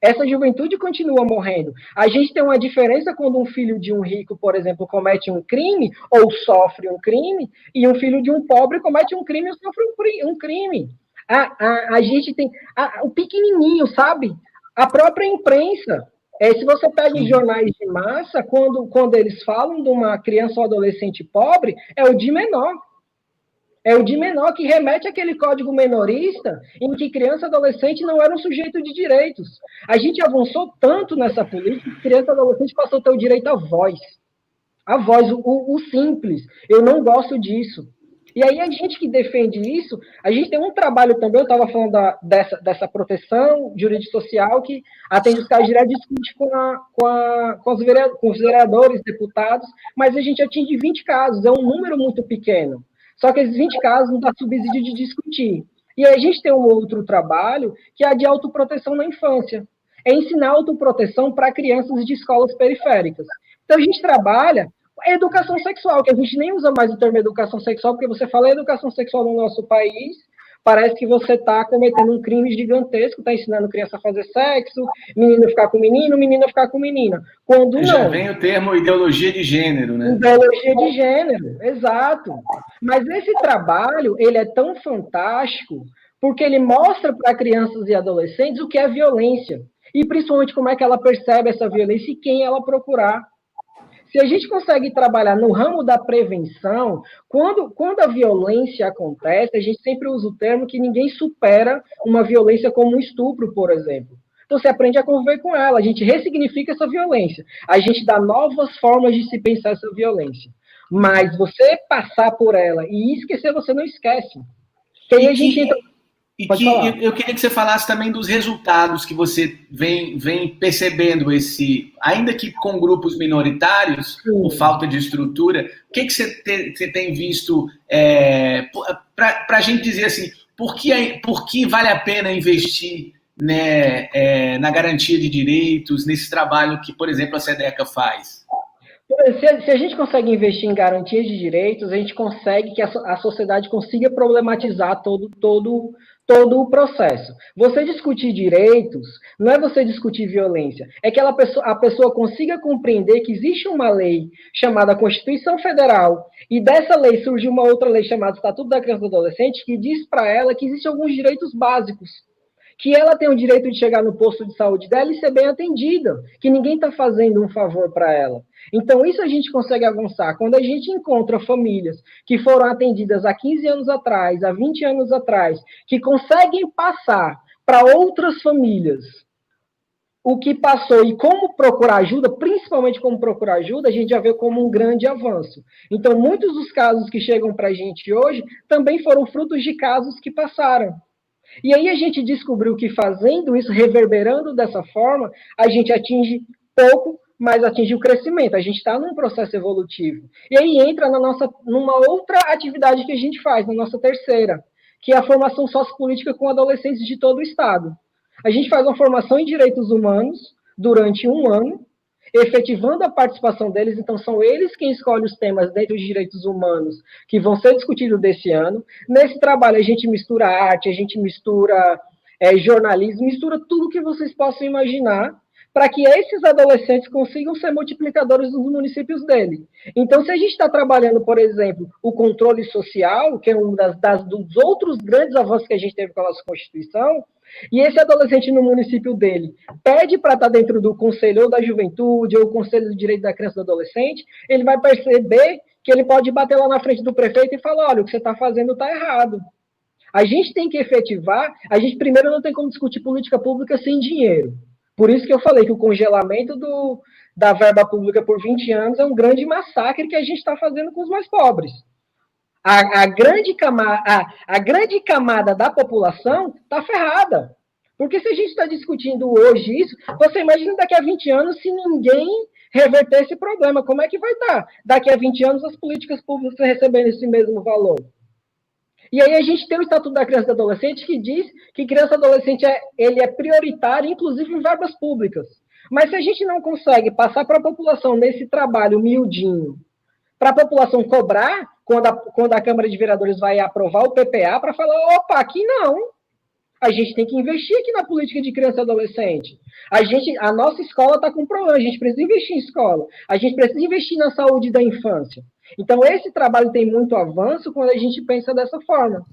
Speaker 3: Essa juventude continua morrendo. A gente tem uma diferença quando um filho de um rico, por exemplo, comete um crime ou sofre um crime, e um filho de um pobre comete um crime ou sofre um crime. A gente tem o pequenininho, sabe? A própria imprensa. Se você pega os jornais de massa, quando eles falam de uma criança ou adolescente pobre, é o de menor. É o de menor que remete àquele código menorista em que criança e adolescente não eram sujeito de direitos. A gente avançou tanto nessa política que criança e adolescente passou a ter o direito à voz. A voz, o simples. Eu não gosto disso. E aí a gente que defende isso, a gente tem um trabalho também, eu estava falando dessa proteção jurídico-social que atende os casos direto, discute com os vereadores, deputados, mas a gente atinge 20 casos, é um número muito pequeno. Só que esses 20 casos não dá subsídio de discutir. E aí a gente tem um outro trabalho, que é a de autoproteção na infância. É ensinar autoproteção para crianças de escolas periféricas. Então a gente trabalha a educação sexual, que a gente nem usa mais o termo educação sexual, porque você fala educação sexual no nosso país, parece que você está cometendo um crime gigantesco, está ensinando criança a fazer sexo, menino ficar com menino, menina ficar com menina. Quando não.
Speaker 2: Já vem o termo ideologia de gênero, né?
Speaker 3: Ideologia de gênero, exato. Mas esse trabalho, ele é tão fantástico, porque ele mostra para crianças e adolescentes o que é violência, e principalmente como é que ela percebe essa violência e quem ela procurar. Se a gente consegue trabalhar no ramo da prevenção, quando a violência acontece, a gente sempre usa o termo que ninguém supera uma violência como um estupro, por exemplo. Então, você aprende a conviver com ela, a gente ressignifica essa violência, a gente dá novas formas de se pensar essa violência. Mas você passar por ela e esquecer, você não esquece. E aí a gente entra...
Speaker 2: eu queria que você falasse também dos resultados que você vem percebendo, ainda que com grupos minoritários, por falta de estrutura, o que você tem visto para a gente dizer assim, por que vale a pena investir né, na garantia de direitos, nesse trabalho que, por exemplo, a SEDECA faz?
Speaker 3: Se a gente consegue investir em garantias de direitos, a gente consegue que a sociedade consiga problematizar todo o processo. Você discutir direitos não é você discutir violência, é que a pessoa consiga compreender que existe uma lei chamada Constituição Federal, e dessa lei surge uma outra lei chamada Estatuto da Criança e do Adolescente, que diz para ela que existem alguns direitos básicos, que ela tem o direito de chegar no posto de saúde dela e ser bem atendida, que ninguém está fazendo um favor para ela. Então, isso a gente consegue avançar. Quando a gente encontra famílias que foram atendidas há 15 anos atrás, há 20 anos atrás, que conseguem passar para outras famílias o que passou e como procurar ajuda, principalmente como procurar ajuda, a gente já vê como um grande avanço. Então, muitos dos casos que chegam para a gente hoje também foram frutos de casos que passaram. E aí a gente descobriu que fazendo isso, reverberando dessa forma, a gente atinge pouco, mas atinge o crescimento. A gente está num processo evolutivo. E aí entra numa outra atividade que a gente faz, na nossa terceira, que é a formação sociopolítica com adolescentes de todo o Estado. A gente faz uma formação em direitos humanos durante 1 ano, efetivando a participação deles, então são eles quem escolhem os temas dentro de direitos humanos que vão ser discutidos desse ano. Nesse trabalho a gente mistura arte, a gente mistura jornalismo, mistura tudo que vocês possam imaginar, para que esses adolescentes consigam ser multiplicadores nos municípios dele. Então, se a gente está trabalhando, por exemplo, o controle social, que é um dos outros grandes avanços que a gente teve com a nossa Constituição, e esse adolescente no município dele pede para estar dentro do Conselho ou da Juventude, ou Conselho do Direito da Criança e do Adolescente, ele vai perceber que ele pode bater lá na frente do prefeito e falar, olha, o que você está fazendo está errado. A gente tem que efetivar, a gente primeiro não tem como discutir política pública sem dinheiro. Por isso que eu falei que o congelamento da verba pública por 20 anos é um grande massacre que a gente está fazendo com os mais pobres. A grande camada da população está ferrada. Porque se a gente está discutindo hoje isso, você imagina daqui a 20 anos se ninguém reverter esse problema. Como é que vai estar? Daqui a 20 anos as políticas públicas recebendo esse mesmo valor. E aí a gente tem o Estatuto da Criança e do Adolescente que diz que criança e adolescente ele é prioritário, inclusive em verbas públicas. Mas se a gente não consegue passar para a população nesse trabalho miudinho, para a população cobrar, quando a Câmara de Vereadores vai aprovar o PPA, para falar, opa, aqui não. A gente tem que investir aqui na política de criança e adolescente. A nossa escola está com problema, a gente precisa investir em escola. A gente precisa investir na saúde da infância. Então, esse trabalho tem muito avanço quando a gente pensa dessa forma.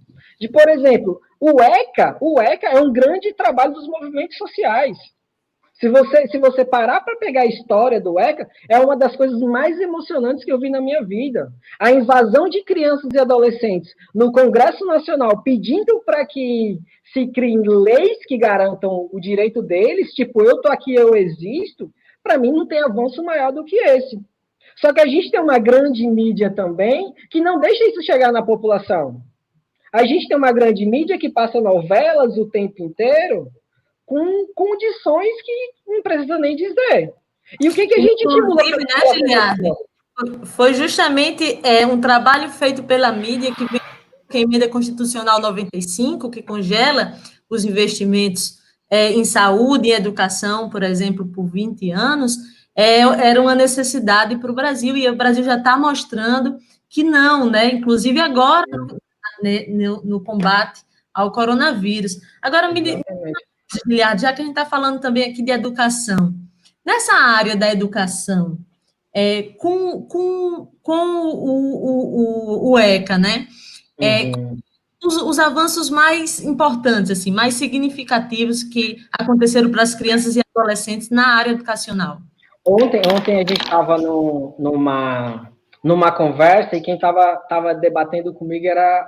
Speaker 3: Por exemplo, o ECA é um grande trabalho dos movimentos sociais. Se você parar para pegar a história do ECA, é uma das coisas mais emocionantes que eu vi na minha vida. A invasão de crianças e adolescentes no Congresso Nacional pedindo para que se criem leis que garantam o direito deles, tipo, eu tô aqui, eu existo, para mim não tem avanço maior do que esse. Só que a gente tem uma grande mídia também que não deixa isso chegar na população. A gente tem uma grande mídia que passa novelas o tempo inteiro com condições que não precisa nem dizer. E o que a gente estimula?
Speaker 1: Né, Giliardi? Foi justamente um trabalho feito pela mídia que veio com a Emenda Constitucional 95, que congela os investimentos em saúde e educação, por exemplo, por 20 anos, era uma necessidade para o Brasil, e o Brasil já está mostrando que não, né? Inclusive agora, no combate ao coronavírus. Agora, Giliardi, já que a gente está falando também aqui de educação, nessa área da educação, com o ECA, né? Os avanços mais importantes, assim, mais significativos que aconteceram para as crianças e adolescentes na área educacional.
Speaker 3: Ontem a gente estava numa conversa e quem estava debatendo comigo era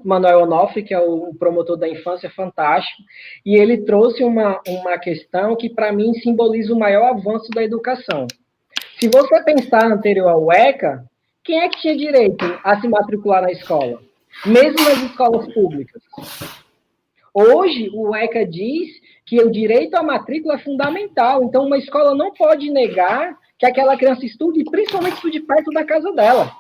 Speaker 3: Manuel Onofre, que é o promotor da infância fantástico, e ele trouxe uma questão que, para mim, simboliza o maior avanço da educação. Se você pensar anterior ao ECA, quem é que tinha direito a se matricular na escola? Mesmo nas escolas públicas. Hoje, o ECA diz que o direito à matrícula é fundamental, então uma escola não pode negar que aquela criança estude, e principalmente estude perto da casa dela.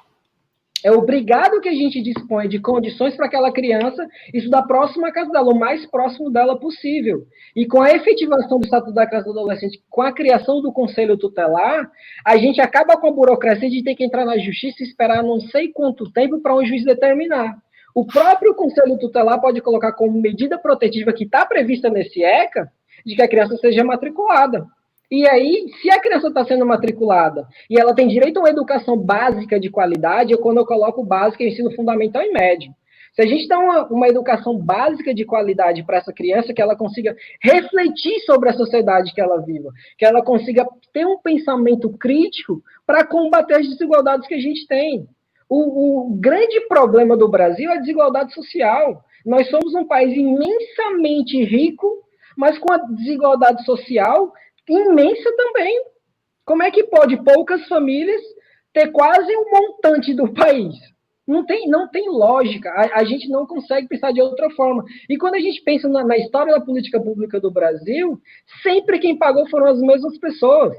Speaker 3: É obrigado que a gente dispõe de condições para aquela criança estudar próximo à casa dela, o mais próximo dela possível. E com a efetivação do Estatuto da Criança e do Adolescente, com a criação do Conselho Tutelar, a gente acaba com a burocracia de ter que entrar na justiça e esperar não sei quanto tempo para um juiz determinar. O próprio Conselho Tutelar pode colocar como medida protetiva que está prevista nesse ECA, de que a criança seja matriculada. E aí, se a criança está sendo matriculada e ela tem direito a uma educação básica de qualidade, quando eu coloco básica, eu ensino fundamental e médio. Se a gente dá uma educação básica de qualidade para essa criança, que ela consiga refletir sobre a sociedade que ela viva, que ela consiga ter um pensamento crítico para combater as desigualdades que a gente tem. O grande problema do Brasil é a desigualdade social. Nós somos um país imensamente rico, mas com a desigualdade social imensa também. Como é que pode poucas famílias ter quase um montante do país? Não tem lógica. A gente não consegue pensar de outra forma. E quando a gente pensa na história da política pública do Brasil, sempre quem pagou foram as mesmas pessoas.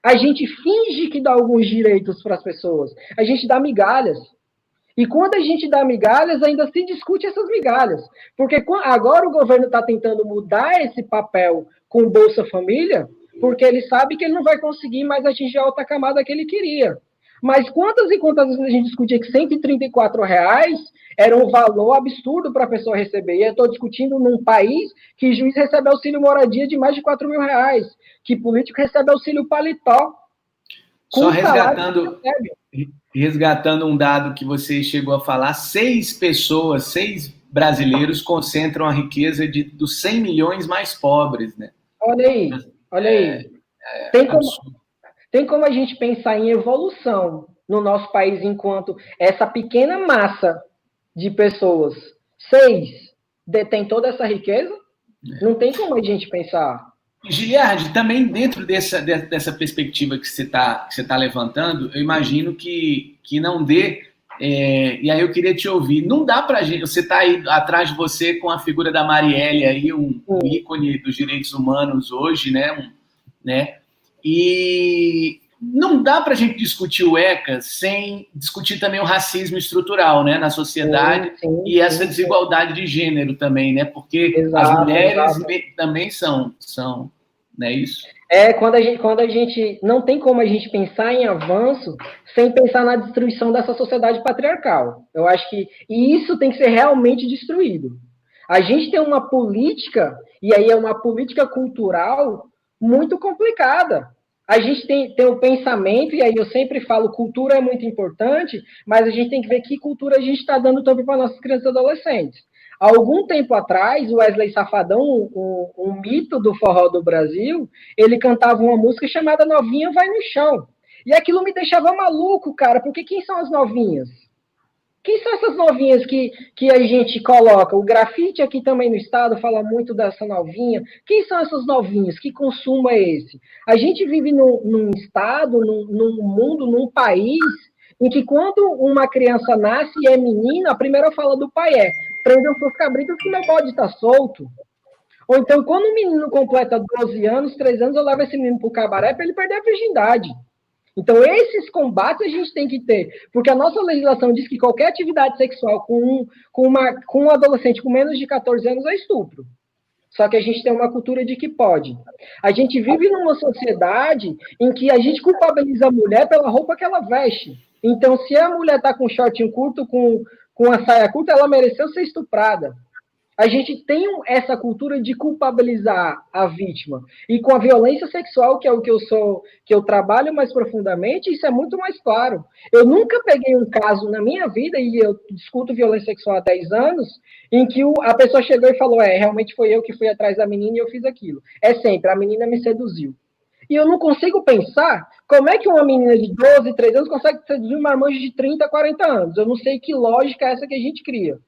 Speaker 3: A gente finge que dá alguns direitos para as pessoas. A gente dá migalhas. E quando a gente dá migalhas, ainda se discute essas migalhas. Porque agora o governo está tentando mudar esse papel com o Bolsa Família, porque ele sabe que ele não vai conseguir mais atingir a alta camada que ele queria. Mas quantas e quantas vezes a gente discutia que R$134 era um valor absurdo para a pessoa receber? E eu estou discutindo num país que juiz recebe auxílio moradia de mais de R$4.000, que político recebe auxílio paletó.
Speaker 2: Só resgatando um dado que você chegou a falar, 6 brasileiros concentram a riqueza dos 100 milhões mais pobres, né?
Speaker 3: Olha aí. Tem como a gente pensar em evolução no nosso país enquanto essa pequena massa de pessoas, 6, detém toda essa riqueza? Não tem como a gente pensar.
Speaker 2: Giliardi, também dentro dessa perspectiva que você tá levantando, eu imagino que não dê, e aí eu queria te ouvir, não dá pra gente, você está aí atrás de você com a figura da Marielle, aí, um ícone dos direitos humanos hoje, né? E não dá para a gente discutir o ECA sem discutir também o racismo estrutural, né, na sociedade, e essa desigualdade de gênero também, né, porque as mulheres também são, não é isso?
Speaker 3: Quando a gente não tem como a gente pensar em avanço sem pensar na destruição dessa sociedade patriarcal. Eu acho que isso tem que ser realmente destruído. A gente tem uma política, e aí é uma política cultural muito complicada. A gente tem o pensamento, e aí eu sempre falo, cultura é muito importante, mas a gente tem que ver que cultura a gente está dando também para nossas crianças e adolescentes. Há algum tempo atrás, o Wesley Safadão, um mito do forró do Brasil, ele cantava uma música chamada Novinha Vai no Chão. E aquilo me deixava maluco, cara, porque quem são as novinhas? Quem são essas novinhas que a gente coloca? O grafite aqui também no estado fala muito dessa novinha. Quem são essas novinhas? Que consumo é esse? A gente vive num estado, num mundo, num país, em que quando uma criança nasce e é menina, a primeira fala do pai é: prendam suas cabritas que meu bode está solto. Ou então, quando o menino completa 12 anos, 13 anos, eu levo esse menino para o cabaré para ele perder a virgindade. Então, esses combates a gente tem que ter, porque a nossa legislação diz que qualquer atividade sexual com um adolescente com menos de 14 anos é estupro. Só que a gente tem uma cultura de que pode. A gente vive numa sociedade em que a gente culpabiliza a mulher pela roupa que ela veste. Então, se a mulher está com shortinho curto, com a saia curta, ela mereceu ser estuprada. A gente tem essa cultura de culpabilizar a vítima. E com a violência sexual, que é o que eu trabalho mais profundamente, isso é muito mais claro. Eu nunca peguei um caso na minha vida, e eu discuto violência sexual há 10 anos, em que a pessoa chegou e falou: realmente foi eu que fui atrás da menina e eu fiz aquilo. É sempre, a menina me seduziu. E eu não consigo pensar como é que uma menina de 12, 13 anos consegue seduzir uma marmanjo de 30, 40 anos. Eu não sei que lógica é essa que a gente cria.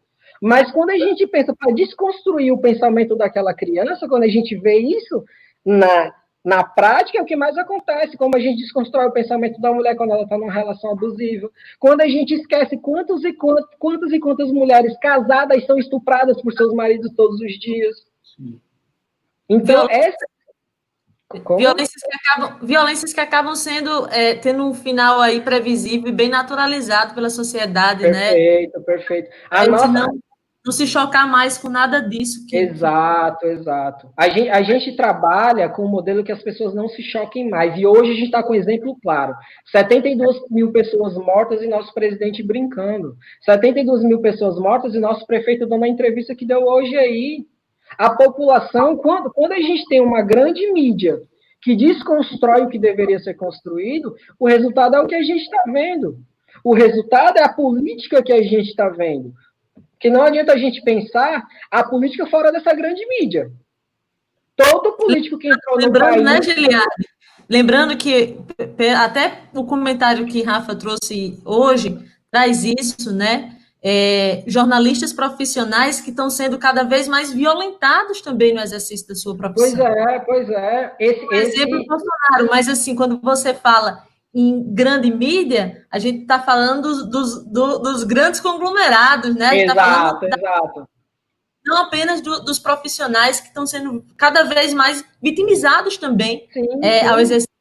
Speaker 3: Mas quando a gente pensa para desconstruir o pensamento daquela criança, quando a gente vê isso na prática, é o que mais acontece. Como a gente desconstrói o pensamento da mulher quando ela está numa relação abusiva. Quando a gente esquece quantas e quantas mulheres casadas são estupradas por seus maridos todos os dias. Então, Como?
Speaker 1: Violências que acabam sendo, tendo um final aí previsível e bem naturalizado pela sociedade, né?
Speaker 3: Perfeito, perfeito.
Speaker 1: Não se chocar mais com nada disso.
Speaker 3: Exato, exato. A gente trabalha com um modelo que as pessoas não se choquem mais. E hoje a gente está com um exemplo claro. 72 mil pessoas mortas e nosso presidente brincando. 72 mil pessoas mortas e nosso prefeito dando a entrevista que deu hoje aí. A população, quando a gente tem uma grande mídia que desconstrói o que deveria ser construído, o resultado é o que a gente está vendo. O resultado é a política que a gente está vendo. Que não adianta a gente pensar a política fora dessa grande mídia. Todo político que entrou no país...
Speaker 1: Lembrando, né, Giliardi? Lembrando que até o comentário que Rafa trouxe hoje traz isso, né? Jornalistas profissionais que estão sendo cada vez mais violentados também no exercício da sua profissão.
Speaker 3: Pois é.
Speaker 1: Exemplo do Bolsonaro, mas assim, quando você fala em grande mídia, a gente está falando dos grandes conglomerados, né?
Speaker 3: Exato.
Speaker 1: Não apenas dos profissionais que estão sendo cada vez mais vitimizados também ao exercício.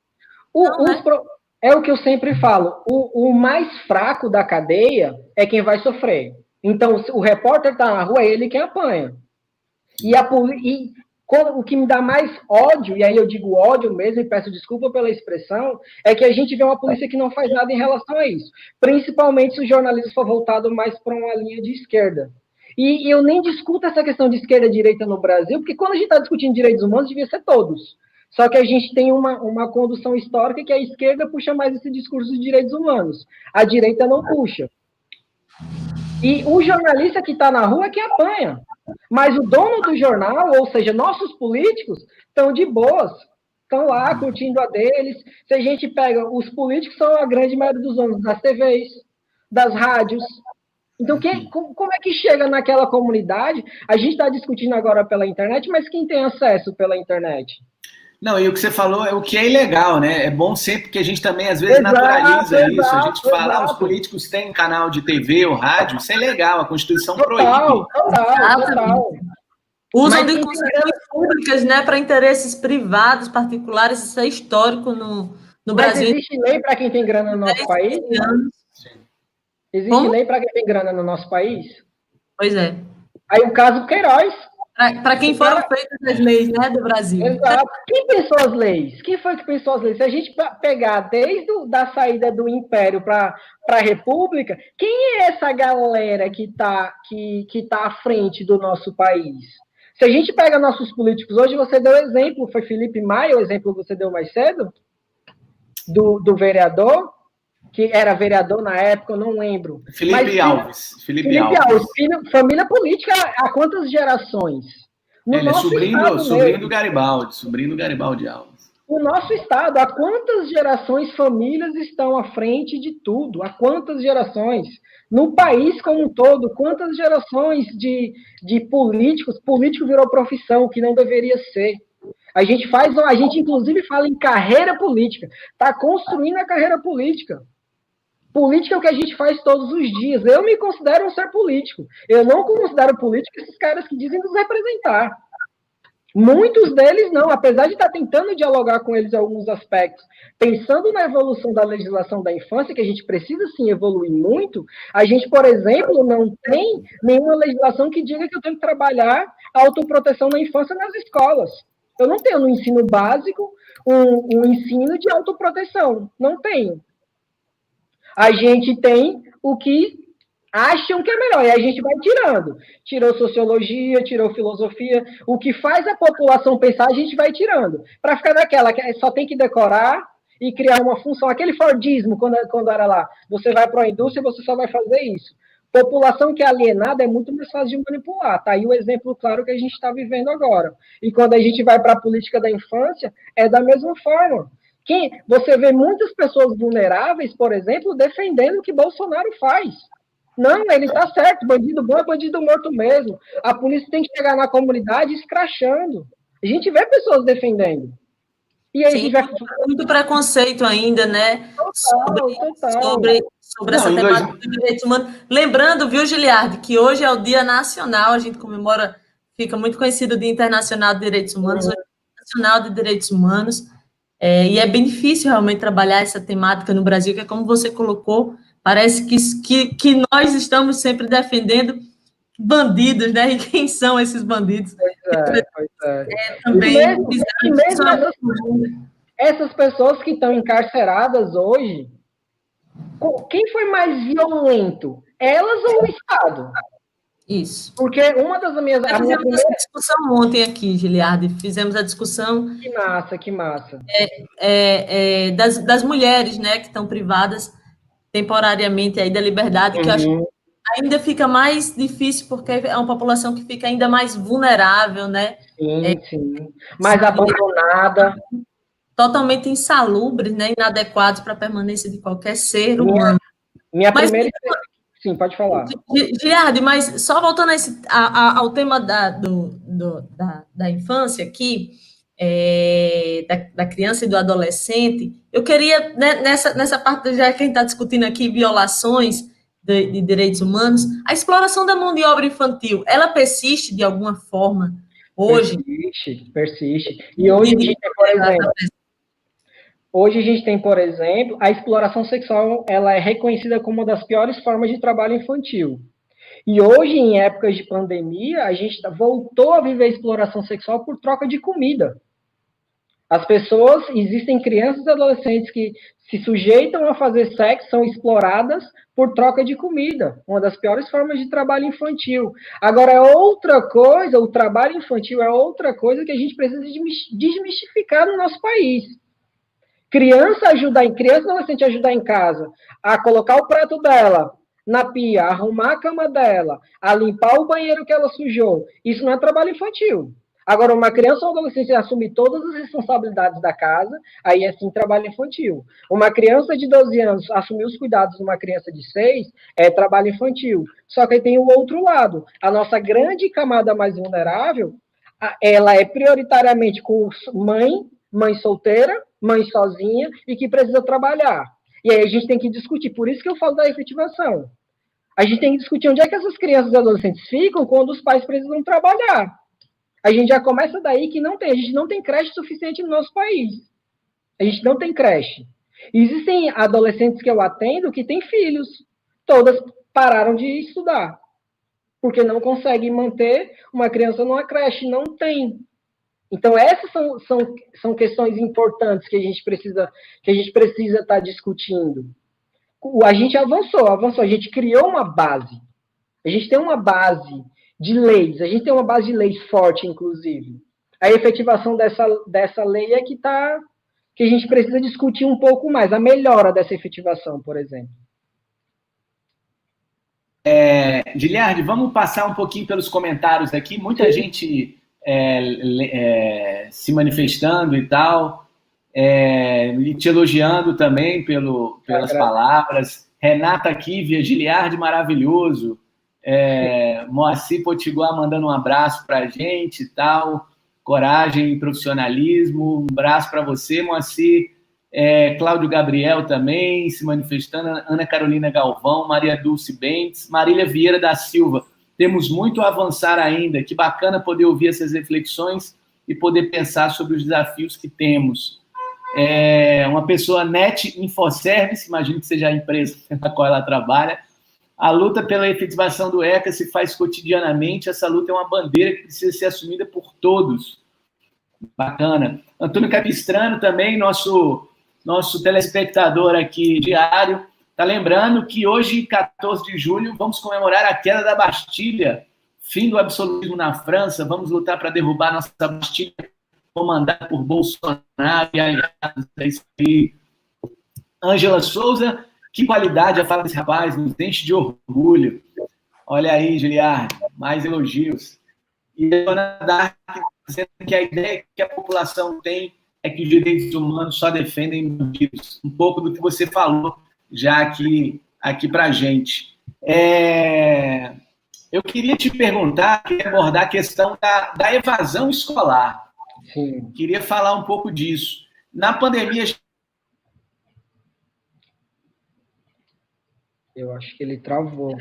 Speaker 3: É o que eu sempre falo, o mais fraco da cadeia é quem vai sofrer. Então, o repórter está na rua, é ele quem apanha. O que me dá mais ódio, e aí eu digo ódio mesmo, e peço desculpa pela expressão, é que a gente vê uma polícia que não faz nada em relação a isso. Principalmente se o jornalismo for voltado mais para uma linha de esquerda. E eu nem discuto essa questão de esquerda e direita no Brasil, porque quando a gente está discutindo direitos humanos, devia ser todos. Só que a gente tem uma condução histórica que a esquerda puxa mais esse discurso de direitos humanos. A direita não puxa. E o jornalista que está na rua é quem apanha. Mas o dono do jornal, ou seja, nossos políticos, estão de boas. Estão lá curtindo a deles. Se a gente pega, os políticos são a grande maioria dos donos das TVs, das rádios. Então, como é que chega naquela comunidade? A gente está discutindo agora pela internet, mas quem tem acesso pela internet?
Speaker 2: Não, e o que você falou é o que é ilegal, né? É bom sempre que a gente também, às vezes, naturaliza isso. A gente fala, os políticos têm canal de TV ou rádio, isso é legal, a Constituição proíbe.
Speaker 3: Total.
Speaker 1: Usam de concessões públicas, né, para interesses privados, particulares, isso é histórico no Brasil.
Speaker 3: Mas existe lei para quem tem grana no nosso país? Existe lei para quem tem grana no nosso país?
Speaker 1: Pois é.
Speaker 3: Aí o caso Queiroz.
Speaker 1: Para quem foram feitas as leis, né, do Brasil.
Speaker 3: Exato. Quem pensou as leis? Quem foi que pensou as leis? Se a gente pegar desde a saída do Império para a República, quem é essa galera que tá à frente do nosso país? Se a gente pega nossos políticos hoje, você deu exemplo, foi Felipe Maia, o exemplo que você deu mais cedo, do vereador, que era vereador na época, eu não lembro.
Speaker 2: Felipe Alves.
Speaker 3: Família política há quantas gerações?
Speaker 2: Ele é sobrinho do Garibaldi, sobrinho do Garibaldi Alves.
Speaker 3: O nosso estado, há quantas gerações famílias estão à frente de tudo? Há quantas gerações? No país como um todo, quantas gerações de políticos? Político virou profissão, que não deveria ser. A gente inclusive fala em carreira política. Está construindo a carreira política. Política é o que a gente faz todos os dias. Eu me considero um ser político. Eu não considero político esses caras que dizem nos representar. Muitos deles não, apesar de estar tentando dialogar com eles em alguns aspectos, pensando na evolução da legislação da infância, que a gente precisa sim evoluir muito, a gente, por exemplo, não tem nenhuma legislação que diga que eu tenho que trabalhar a autoproteção na infância nas escolas. Eu não tenho no ensino básico um ensino de autoproteção. Não tenho. A gente tem o que acham que é melhor, e a gente vai tirando. Tirou sociologia, tirou filosofia. O que faz a população pensar, a gente vai tirando. Para ficar naquela, que só tem que decorar e criar uma função. Aquele Fordismo, quando era lá, você vai para a indústria e você só vai fazer isso. População que é alienada é muito mais fácil de manipular. Tá aí o exemplo claro que a gente está vivendo agora. E quando a gente vai para a política da infância, é da mesma forma. Você vê muitas pessoas vulneráveis, por exemplo, defendendo o que Bolsonaro faz. Não, ele está certo, bandido bom é bandido morto mesmo. A polícia tem que chegar na comunidade escrachando. A gente vê pessoas defendendo. E aí
Speaker 1: muito preconceito ainda, né? Sobre essa temática dos direitos humanos. Lembrando, viu, Giliardi, que hoje é o Dia Nacional, a gente comemora, fica muito conhecido o Dia Internacional de Direitos Humanos, hoje é Nacional de Direitos Humanos, e é bem difícil realmente trabalhar essa temática no Brasil, que é como você colocou, parece que nós estamos sempre defendendo bandidos, né? E quem são esses bandidos?
Speaker 3: Pois é.
Speaker 1: Também
Speaker 3: E mesmo essas pessoas que estão encarceradas hoje, quem foi mais violento? Elas ou o Estado?
Speaker 1: Isso.
Speaker 3: Porque uma das minhas...
Speaker 1: Fizemos essa discussão ontem aqui, Giliardi, fizemos a discussão...
Speaker 3: Que massa.
Speaker 1: Das mulheres, né, que estão privadas temporariamente aí da liberdade, que eu acho que ainda fica mais difícil, porque é uma população que fica ainda mais vulnerável, né?
Speaker 3: Sim. Mais abandonada.
Speaker 1: Totalmente insalubres, né, inadequados para a permanência de qualquer ser humano.
Speaker 3: Sim, pode falar.
Speaker 1: Giliardi, mas só voltando ao tema da infância aqui, da criança e do adolescente, eu queria, né, nessa parte, já que a gente está discutindo aqui violações de direitos humanos, a exploração da mão de obra infantil, ela persiste de alguma forma hoje?
Speaker 3: Persiste. E hoje a gente tem, por exemplo, a exploração sexual, ela é reconhecida como uma das piores formas de trabalho infantil. E hoje, em épocas de pandemia, a gente voltou a viver a exploração sexual por troca de comida. Existem crianças e adolescentes que se sujeitam a fazer sexo, são exploradas por troca de comida, uma das piores formas de trabalho infantil. Agora, é outra coisa, o trabalho infantil é outra coisa que a gente precisa desmistificar no nosso país. Criança e adolescente ajudar em casa, a colocar o prato dela na pia, a arrumar a cama dela, a limpar o banheiro que ela sujou, isso não é trabalho infantil. Agora, uma criança ou adolescente assumir todas as responsabilidades da casa, aí é sim trabalho infantil. Uma criança de 12 anos assumir os cuidados de uma criança de 6 é trabalho infantil. Só que aí tem o outro lado. A nossa grande camada mais vulnerável, ela é prioritariamente com mãe solteira, mãe sozinha e que precisa trabalhar. E aí a gente tem que discutir. Por isso que eu falo da efetivação. A gente tem que discutir onde é que essas crianças e adolescentes ficam quando os pais precisam trabalhar. A gente já começa daí que a gente não tem creche suficiente no nosso país. A gente não tem creche. Existem adolescentes que eu atendo que têm filhos. Todas pararam de estudar. Porque não conseguem manter uma criança numa creche. Não tem. Então, essas são questões importantes que a gente precisa estar discutindo. A gente avançou, a gente criou uma base. A gente tem uma base de leis, a gente tem uma base de leis forte, inclusive. A efetivação dessa lei é que a gente precisa discutir um pouco mais, a melhora dessa efetivação, por exemplo.
Speaker 2: Giliardi, vamos passar um pouquinho pelos comentários aqui. Muita gente se manifestando e tal, e te elogiando também pelas palavras. Renata Kivia, Giliardi maravilhoso. Moacir Potiguar mandando um abraço para a gente e tal. Coragem e profissionalismo. Um abraço para você, Moacir. Cláudio Gabriel também se manifestando. Ana Carolina Galvão, Maria Dulce Bentes, Marília Vieira da Silva. Temos muito a avançar ainda. Que bacana poder ouvir essas reflexões e poder pensar sobre os desafios que temos. Uma pessoa NET Infoservice, imagino que seja a empresa na qual ela trabalha. A luta pela efetivação do ECA se faz cotidianamente. Essa luta é uma bandeira que precisa ser assumida por todos. Bacana. Antônio Capistrano também, nosso telespectador aqui diário, está lembrando que hoje, 14 de julho, vamos comemorar a queda da Bastilha, fim do absolutismo na França. Vamos lutar para derrubar nossa Bastilha, comandada por Bolsonaro e aliados. Ângela Souza, que qualidade a fala desse rapaz, nos enche de orgulho. Olha aí, Giliardi, mais elogios. E a Dona Dark dizendo que a ideia que a população tem é que os direitos humanos só defendem bandidos. Um pouco do que você falou já aqui para a gente. Eu queria te perguntar, queria abordar a questão da evasão escolar.
Speaker 3: Sim.
Speaker 2: Queria falar um pouco disso. Na pandemia...
Speaker 3: Eu acho que ele travou.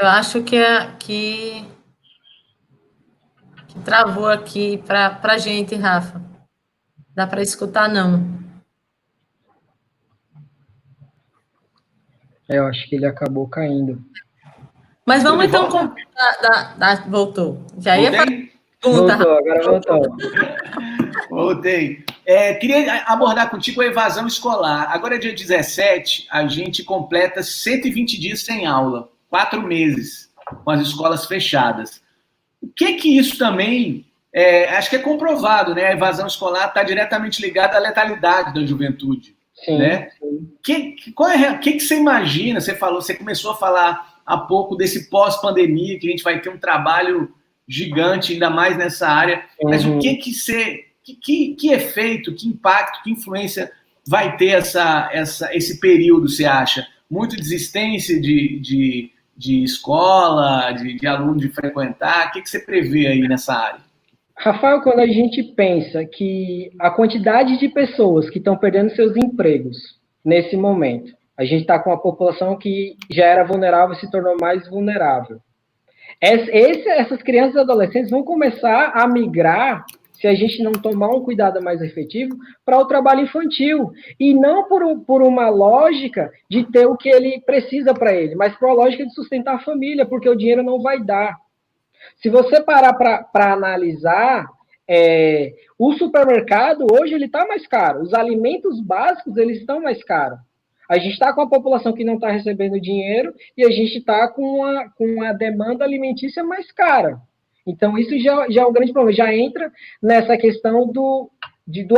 Speaker 1: Eu acho que travou aqui para a gente, Rafa. Dá para escutar, não.
Speaker 3: Eu acho que ele acabou caindo.
Speaker 1: Mas vamos então... Voltou. Já ia fazer pergunta.
Speaker 3: Voltou, agora voltou.
Speaker 2: Voltei. Queria abordar contigo a evasão escolar. Agora, dia 17, a gente completa 120 dias sem aula. 4 meses com as escolas fechadas. O que isso também... acho que é comprovado, né? A evasão escolar está diretamente ligada à letalidade da juventude.
Speaker 3: Sim,
Speaker 2: né?
Speaker 3: sim.
Speaker 2: O que você imagina? Você começou a falar há pouco desse pós-pandemia, que a gente vai ter um trabalho gigante, ainda mais nessa área. Mas o que efeito, que impacto, que influência vai ter esse período, você acha? Muita desistência de escola, de aluno de frequentar? O que você prevê aí nessa área?
Speaker 3: Rafael, quando a gente pensa que a quantidade de pessoas que estão perdendo seus empregos nesse momento, a gente está com uma população que já era vulnerável e se tornou mais vulnerável. Essas crianças e adolescentes vão começar a migrar, se a gente não tomar um cuidado mais efetivo, para o trabalho infantil. E não por uma lógica de ter o que ele precisa para ele, mas por uma lógica de sustentar a família, porque o dinheiro não vai dar. Se você parar para analisar, o supermercado hoje ele está mais caro. Os alimentos básicos eles estão mais caros. A gente está com a população que não está recebendo dinheiro e a gente está com a demanda alimentícia mais cara. Então, isso já é um grande problema. Já entra nessa questão do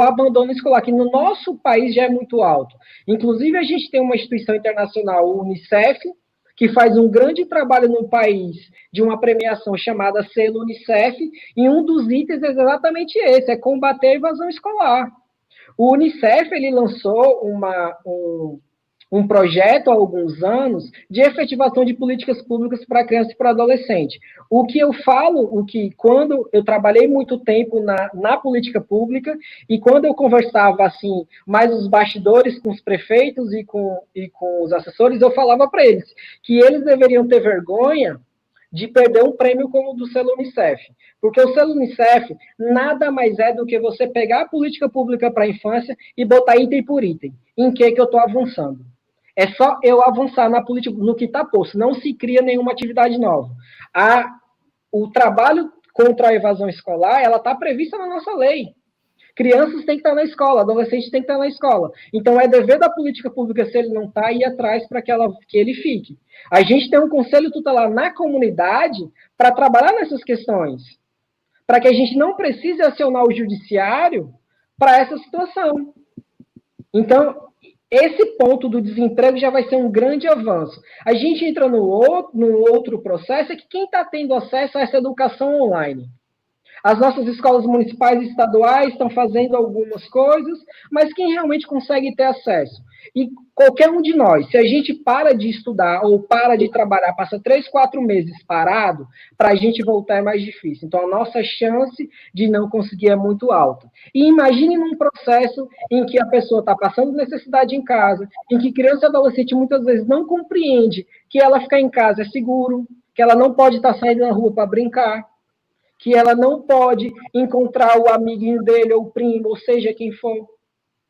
Speaker 3: abandono escolar, que no nosso país já é muito alto. Inclusive, a gente tem uma instituição internacional, o Unicef, que faz um grande trabalho no país de uma premiação chamada Selo Unicef, e um dos itens é exatamente esse, é combater a evasão escolar. O Unicef ele lançou um projeto há alguns anos de efetivação de políticas públicas para criança e para adolescente. O que eu falo, quando eu trabalhei muito tempo na política pública e quando eu conversava assim, mais os bastidores com os prefeitos e com os assessores, eu falava para eles que eles deveriam ter vergonha de perder um prêmio como o do Selo Unicef. Porque o Selo Unicef nada mais é do que você pegar a política pública para a infância e botar item por item. Em que eu estou avançando? É só eu avançar na política, no que está posto. Não se cria nenhuma atividade nova. O trabalho contra a evasão escolar, ela está prevista na nossa lei. Crianças têm que estar na escola, adolescentes têm que estar na escola. Então, é dever da política pública, se ele não está, ir atrás para que ele fique. A gente tem um conselho tutelar na comunidade para trabalhar nessas questões, para que a gente não precise acionar o judiciário para essa situação. Então, esse ponto do desemprego já vai ser um grande avanço. A gente entra no outro processo, é que quem está tendo acesso a essa educação online? As nossas escolas municipais e estaduais estão fazendo algumas coisas, mas quem realmente consegue ter acesso? E qualquer um de nós, se a gente para de estudar ou para de trabalhar, passa 3, 4 meses parado, para a gente voltar é mais difícil. Então, a nossa chance de não conseguir é muito alta. E imagine num processo em que a pessoa está passando necessidade em casa, em que criança e adolescente muitas vezes não compreende que ela ficar em casa é seguro, que ela não pode estar saindo na rua para brincar, que ela não pode encontrar o amiguinho dele, ou o primo, ou seja, quem for.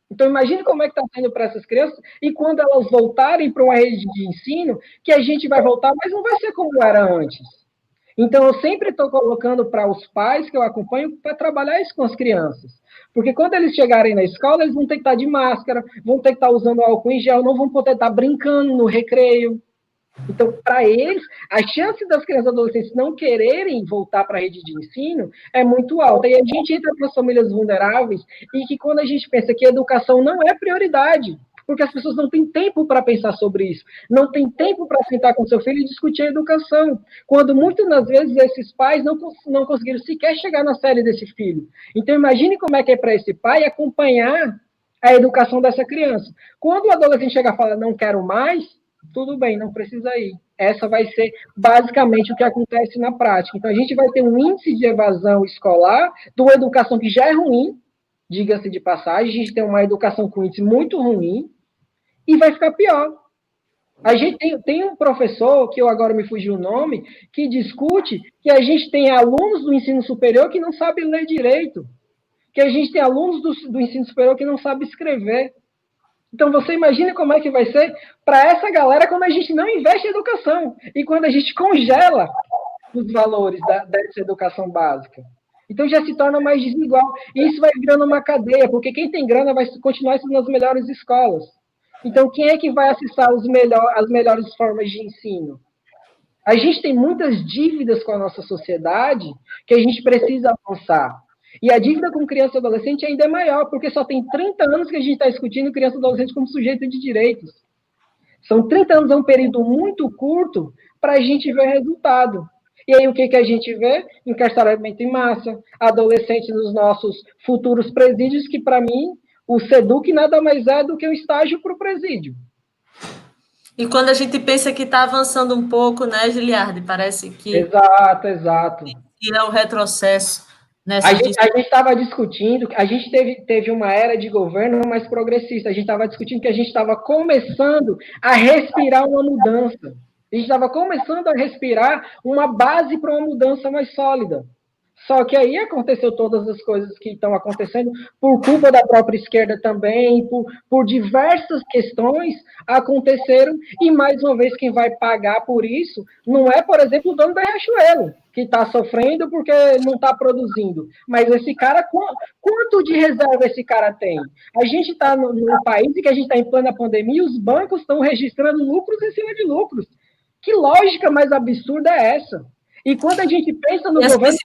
Speaker 3: Então, imagine como é que está sendo para essas crianças, e quando elas voltarem para uma rede de ensino, que a gente vai voltar, mas não vai ser como era antes. Então, eu sempre estou colocando para os pais que eu acompanho para trabalhar isso com as crianças. Porque quando eles chegarem na escola, eles vão ter que estar de máscara, vão ter que estar usando álcool em gel, não vão poder estar brincando no recreio. Então, para eles, a chance das crianças e adolescentes não quererem voltar para a rede de ensino é muito alta. E a gente entra para as famílias vulneráveis e que quando a gente pensa que a educação não é prioridade, porque as pessoas não têm tempo para pensar sobre isso, não têm tempo para sentar com seu filho e discutir a educação, quando muitas das vezes esses pais não conseguiram sequer chegar na série desse filho. Então, imagine como é que é para esse pai acompanhar a educação dessa criança. Quando o adolescente chega e fala, não quero mais, tudo bem, não precisa ir. Essa vai ser basicamente o que acontece na prática. Então, a gente vai ter um índice de evasão escolar, de uma educação que já é ruim, diga-se de passagem, a gente tem uma educação com índice muito ruim, e vai ficar pior. A gente tem um professor, que eu agora me fugiu o nome, que discute que a gente tem alunos do ensino superior que não sabem ler direito, que a gente tem alunos do ensino superior que não sabem escrever. Então, você imagina como é que vai ser para essa galera quando a gente não investe em educação e quando a gente congela os valores dessa educação básica. Então, já se torna mais desigual. E isso vai virando uma cadeia, porque quem tem grana vai continuar estudando nas melhores escolas. Então, quem é que vai acessar as melhores formas de ensino? A gente tem muitas dívidas com a nossa sociedade que a gente precisa avançar. E a dívida com criança e adolescente ainda é maior, porque só tem 30 anos que a gente está discutindo criança e adolescente como sujeito de direitos. São 30 anos, é um período muito curto para a gente ver resultado. E aí, o que a gente vê? Encarceramento em massa, adolescentes nos nossos futuros presídios, que, para mim, o SEDUC nada mais é do que um estágio para o presídio.
Speaker 1: E quando a gente pensa que está avançando um pouco, né, Giliardi? Parece que...
Speaker 3: Exato.
Speaker 1: E é o retrocesso.
Speaker 3: A gente estava discutindo, a gente teve uma era de governo mais progressista, a gente estava discutindo que a gente estava começando a respirar uma mudança. A gente estava começando a respirar uma base para uma mudança mais sólida. Só que aí aconteceu todas as coisas que estão acontecendo por culpa da própria esquerda também, por diversas questões aconteceram, e mais uma vez quem vai pagar por isso não é, por exemplo, o dono da Riachuelo, que está sofrendo porque não está produzindo. Mas esse cara, quanto de reserva esse cara tem? A gente está num país em que a gente está em plena pandemia e os bancos estão registrando lucros em cima de lucros. Que lógica mais absurda é essa? E quando a gente pensa no governo...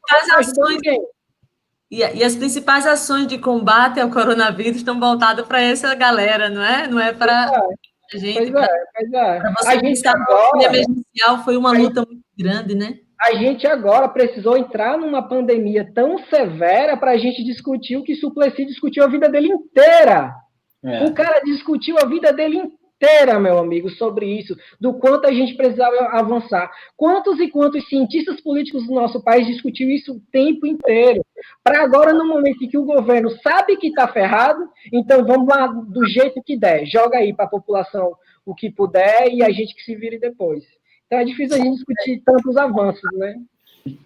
Speaker 1: E as principais ações de combate ao coronavírus estão voltadas para essa galera, não é? Não é para a gente. Pois é. Para você pensar que a pandemia emergencial foi uma luta muito grande, né?
Speaker 3: A gente agora precisou entrar numa pandemia tão severa para a gente discutir o que Suplicy discutiu a vida dele inteira. O cara discutiu a vida dele inteira, meu amigo, sobre isso, do quanto a gente precisava avançar. Quantos e quantos cientistas políticos do nosso país discutiram isso o tempo inteiro? Para agora, no momento em que o governo sabe que está ferrado, então vamos lá do jeito que der, joga aí para a população o que puder e a gente que se vire depois. Então é difícil a gente discutir tantos avanços, né?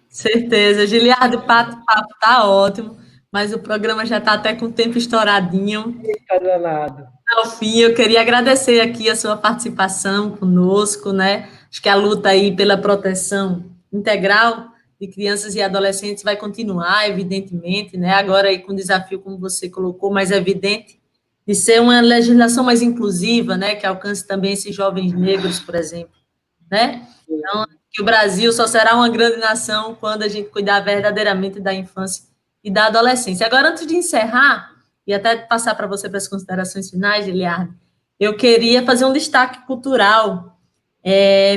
Speaker 1: Certeza. Giliardi, o papo está ótimo, mas o programa já está até com o tempo estouradinho.
Speaker 3: Está danado.
Speaker 1: Ao fim, eu queria agradecer aqui a sua participação conosco, né? Acho que a luta aí pela proteção integral de crianças e adolescentes vai continuar, evidentemente, né? Agora aí com o desafio, como você colocou, mais evidente, de ser uma legislação mais inclusiva, né? Que alcance também esses jovens negros, por exemplo, né? Então, que o Brasil só será uma grande nação quando a gente cuidar verdadeiramente da infância e da adolescência. Agora, antes de encerrar, e até passar para você para as considerações finais, Giliardi, eu queria fazer um destaque cultural,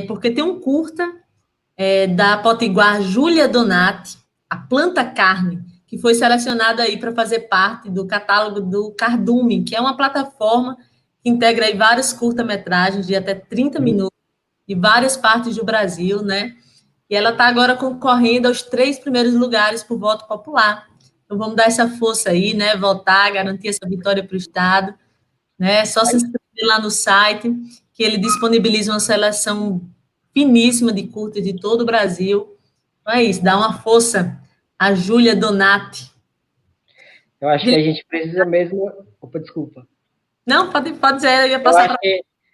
Speaker 1: porque tem um curta da potiguar Júlia Donati, A Planta Carne, que foi selecionado aí para fazer parte do catálogo do Cardume, que é uma plataforma que integra aí vários curta-metragens de até 30 minutos, de várias partes do Brasil, né? E ela está agora concorrendo aos 3 primeiros lugares por voto popular. Então, vamos dar essa força aí, né? Votar, garantir essa vitória para o Estado, né? É só se inscrever lá no site, que ele disponibiliza uma seleção finíssima de curtas de todo o Brasil. Então, é isso, dá uma força a Júlia Donati.
Speaker 3: Eu acho que a gente precisa mesmo... Opa, desculpa.
Speaker 1: Não, pode dizer, eu ia passar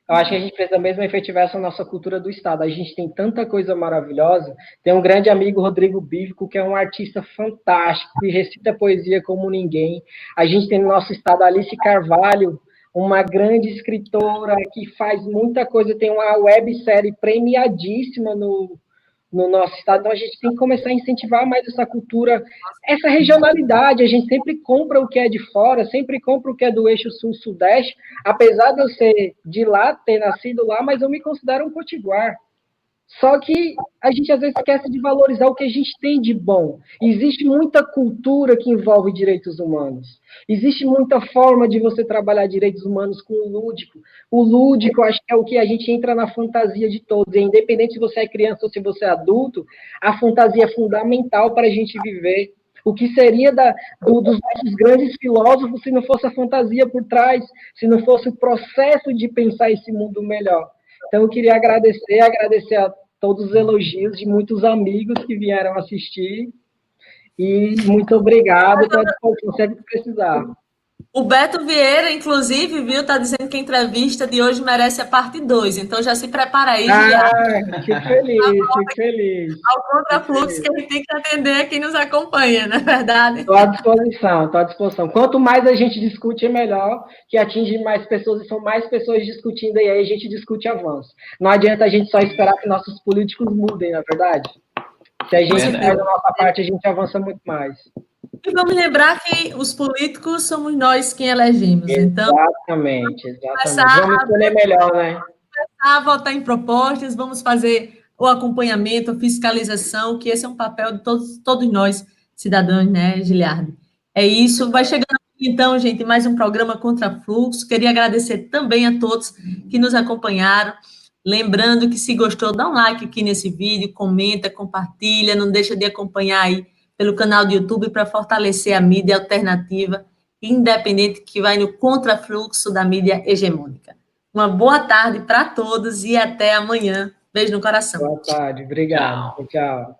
Speaker 3: Eu acho que a gente precisa mesmo efetivar essa nossa cultura do Estado. A gente tem tanta coisa maravilhosa. Tem um grande amigo, Rodrigo Bívico, que é um artista fantástico, que recita poesia como ninguém. A gente tem no nosso Estado Alice Carvalho, uma grande escritora que faz muita coisa. Tem uma websérie premiadíssima no nosso Estado. Então, a gente tem que começar a incentivar mais essa cultura, essa regionalidade. A gente sempre compra o que é de fora, sempre compra o que é do eixo sul-sudeste, apesar de eu ser de lá, ter nascido lá, mas eu me considero um potiguar. Só que a gente, às vezes, esquece de valorizar o que a gente tem de bom. Existe muita cultura que envolve direitos humanos. Existe muita forma de você trabalhar direitos humanos com o lúdico. O lúdico, acho que é o que a gente entra na fantasia de todos. E independente se você é criança ou se você é adulto, a fantasia é fundamental para a gente viver. O que seria dos nossos grandes filósofos se não fosse a fantasia por trás, se não fosse o processo de pensar esse mundo melhor. Então, eu queria agradecer a todos os elogios de muitos amigos que vieram assistir. E muito obrigado, estou à disposição sempre que precisar.
Speaker 1: O Beto Vieira, inclusive, viu, tá dizendo que a entrevista de hoje merece a parte 2, então já se prepara aí, Giliardo.
Speaker 3: Fico feliz, fico feliz.
Speaker 1: Ao contrafluxo que a gente tem que atender quem nos acompanha, não é verdade?
Speaker 3: Estou à disposição, estou à disposição. Quanto mais a gente discute, é melhor, que atinge mais pessoas, e são mais pessoas discutindo, e aí a gente discute avanço. Não adianta a gente só esperar que nossos políticos mudem, não é verdade? Se a gente faz a nossa parte, a gente avança muito mais.
Speaker 1: E vamos lembrar que os políticos somos nós quem elegemos. Então,
Speaker 3: exatamente. Vamos escolher melhor, né?
Speaker 1: Começar a votar em propostas, vamos fazer o acompanhamento, a fiscalização, que esse é um papel de todos nós, cidadãos, né, Giliardo? É isso. Vai chegando aqui, então, gente, mais um programa Contrafluxo. Queria agradecer também a todos que nos acompanharam. Lembrando que, se gostou, dá um like aqui nesse vídeo, comenta, compartilha, não deixa de acompanhar aí pelo canal do YouTube para fortalecer a mídia alternativa, independente, que vai no contrafluxo da mídia hegemônica. Uma boa tarde para todos e até amanhã. Beijo no coração.
Speaker 3: Boa tarde, obrigado. Tchau.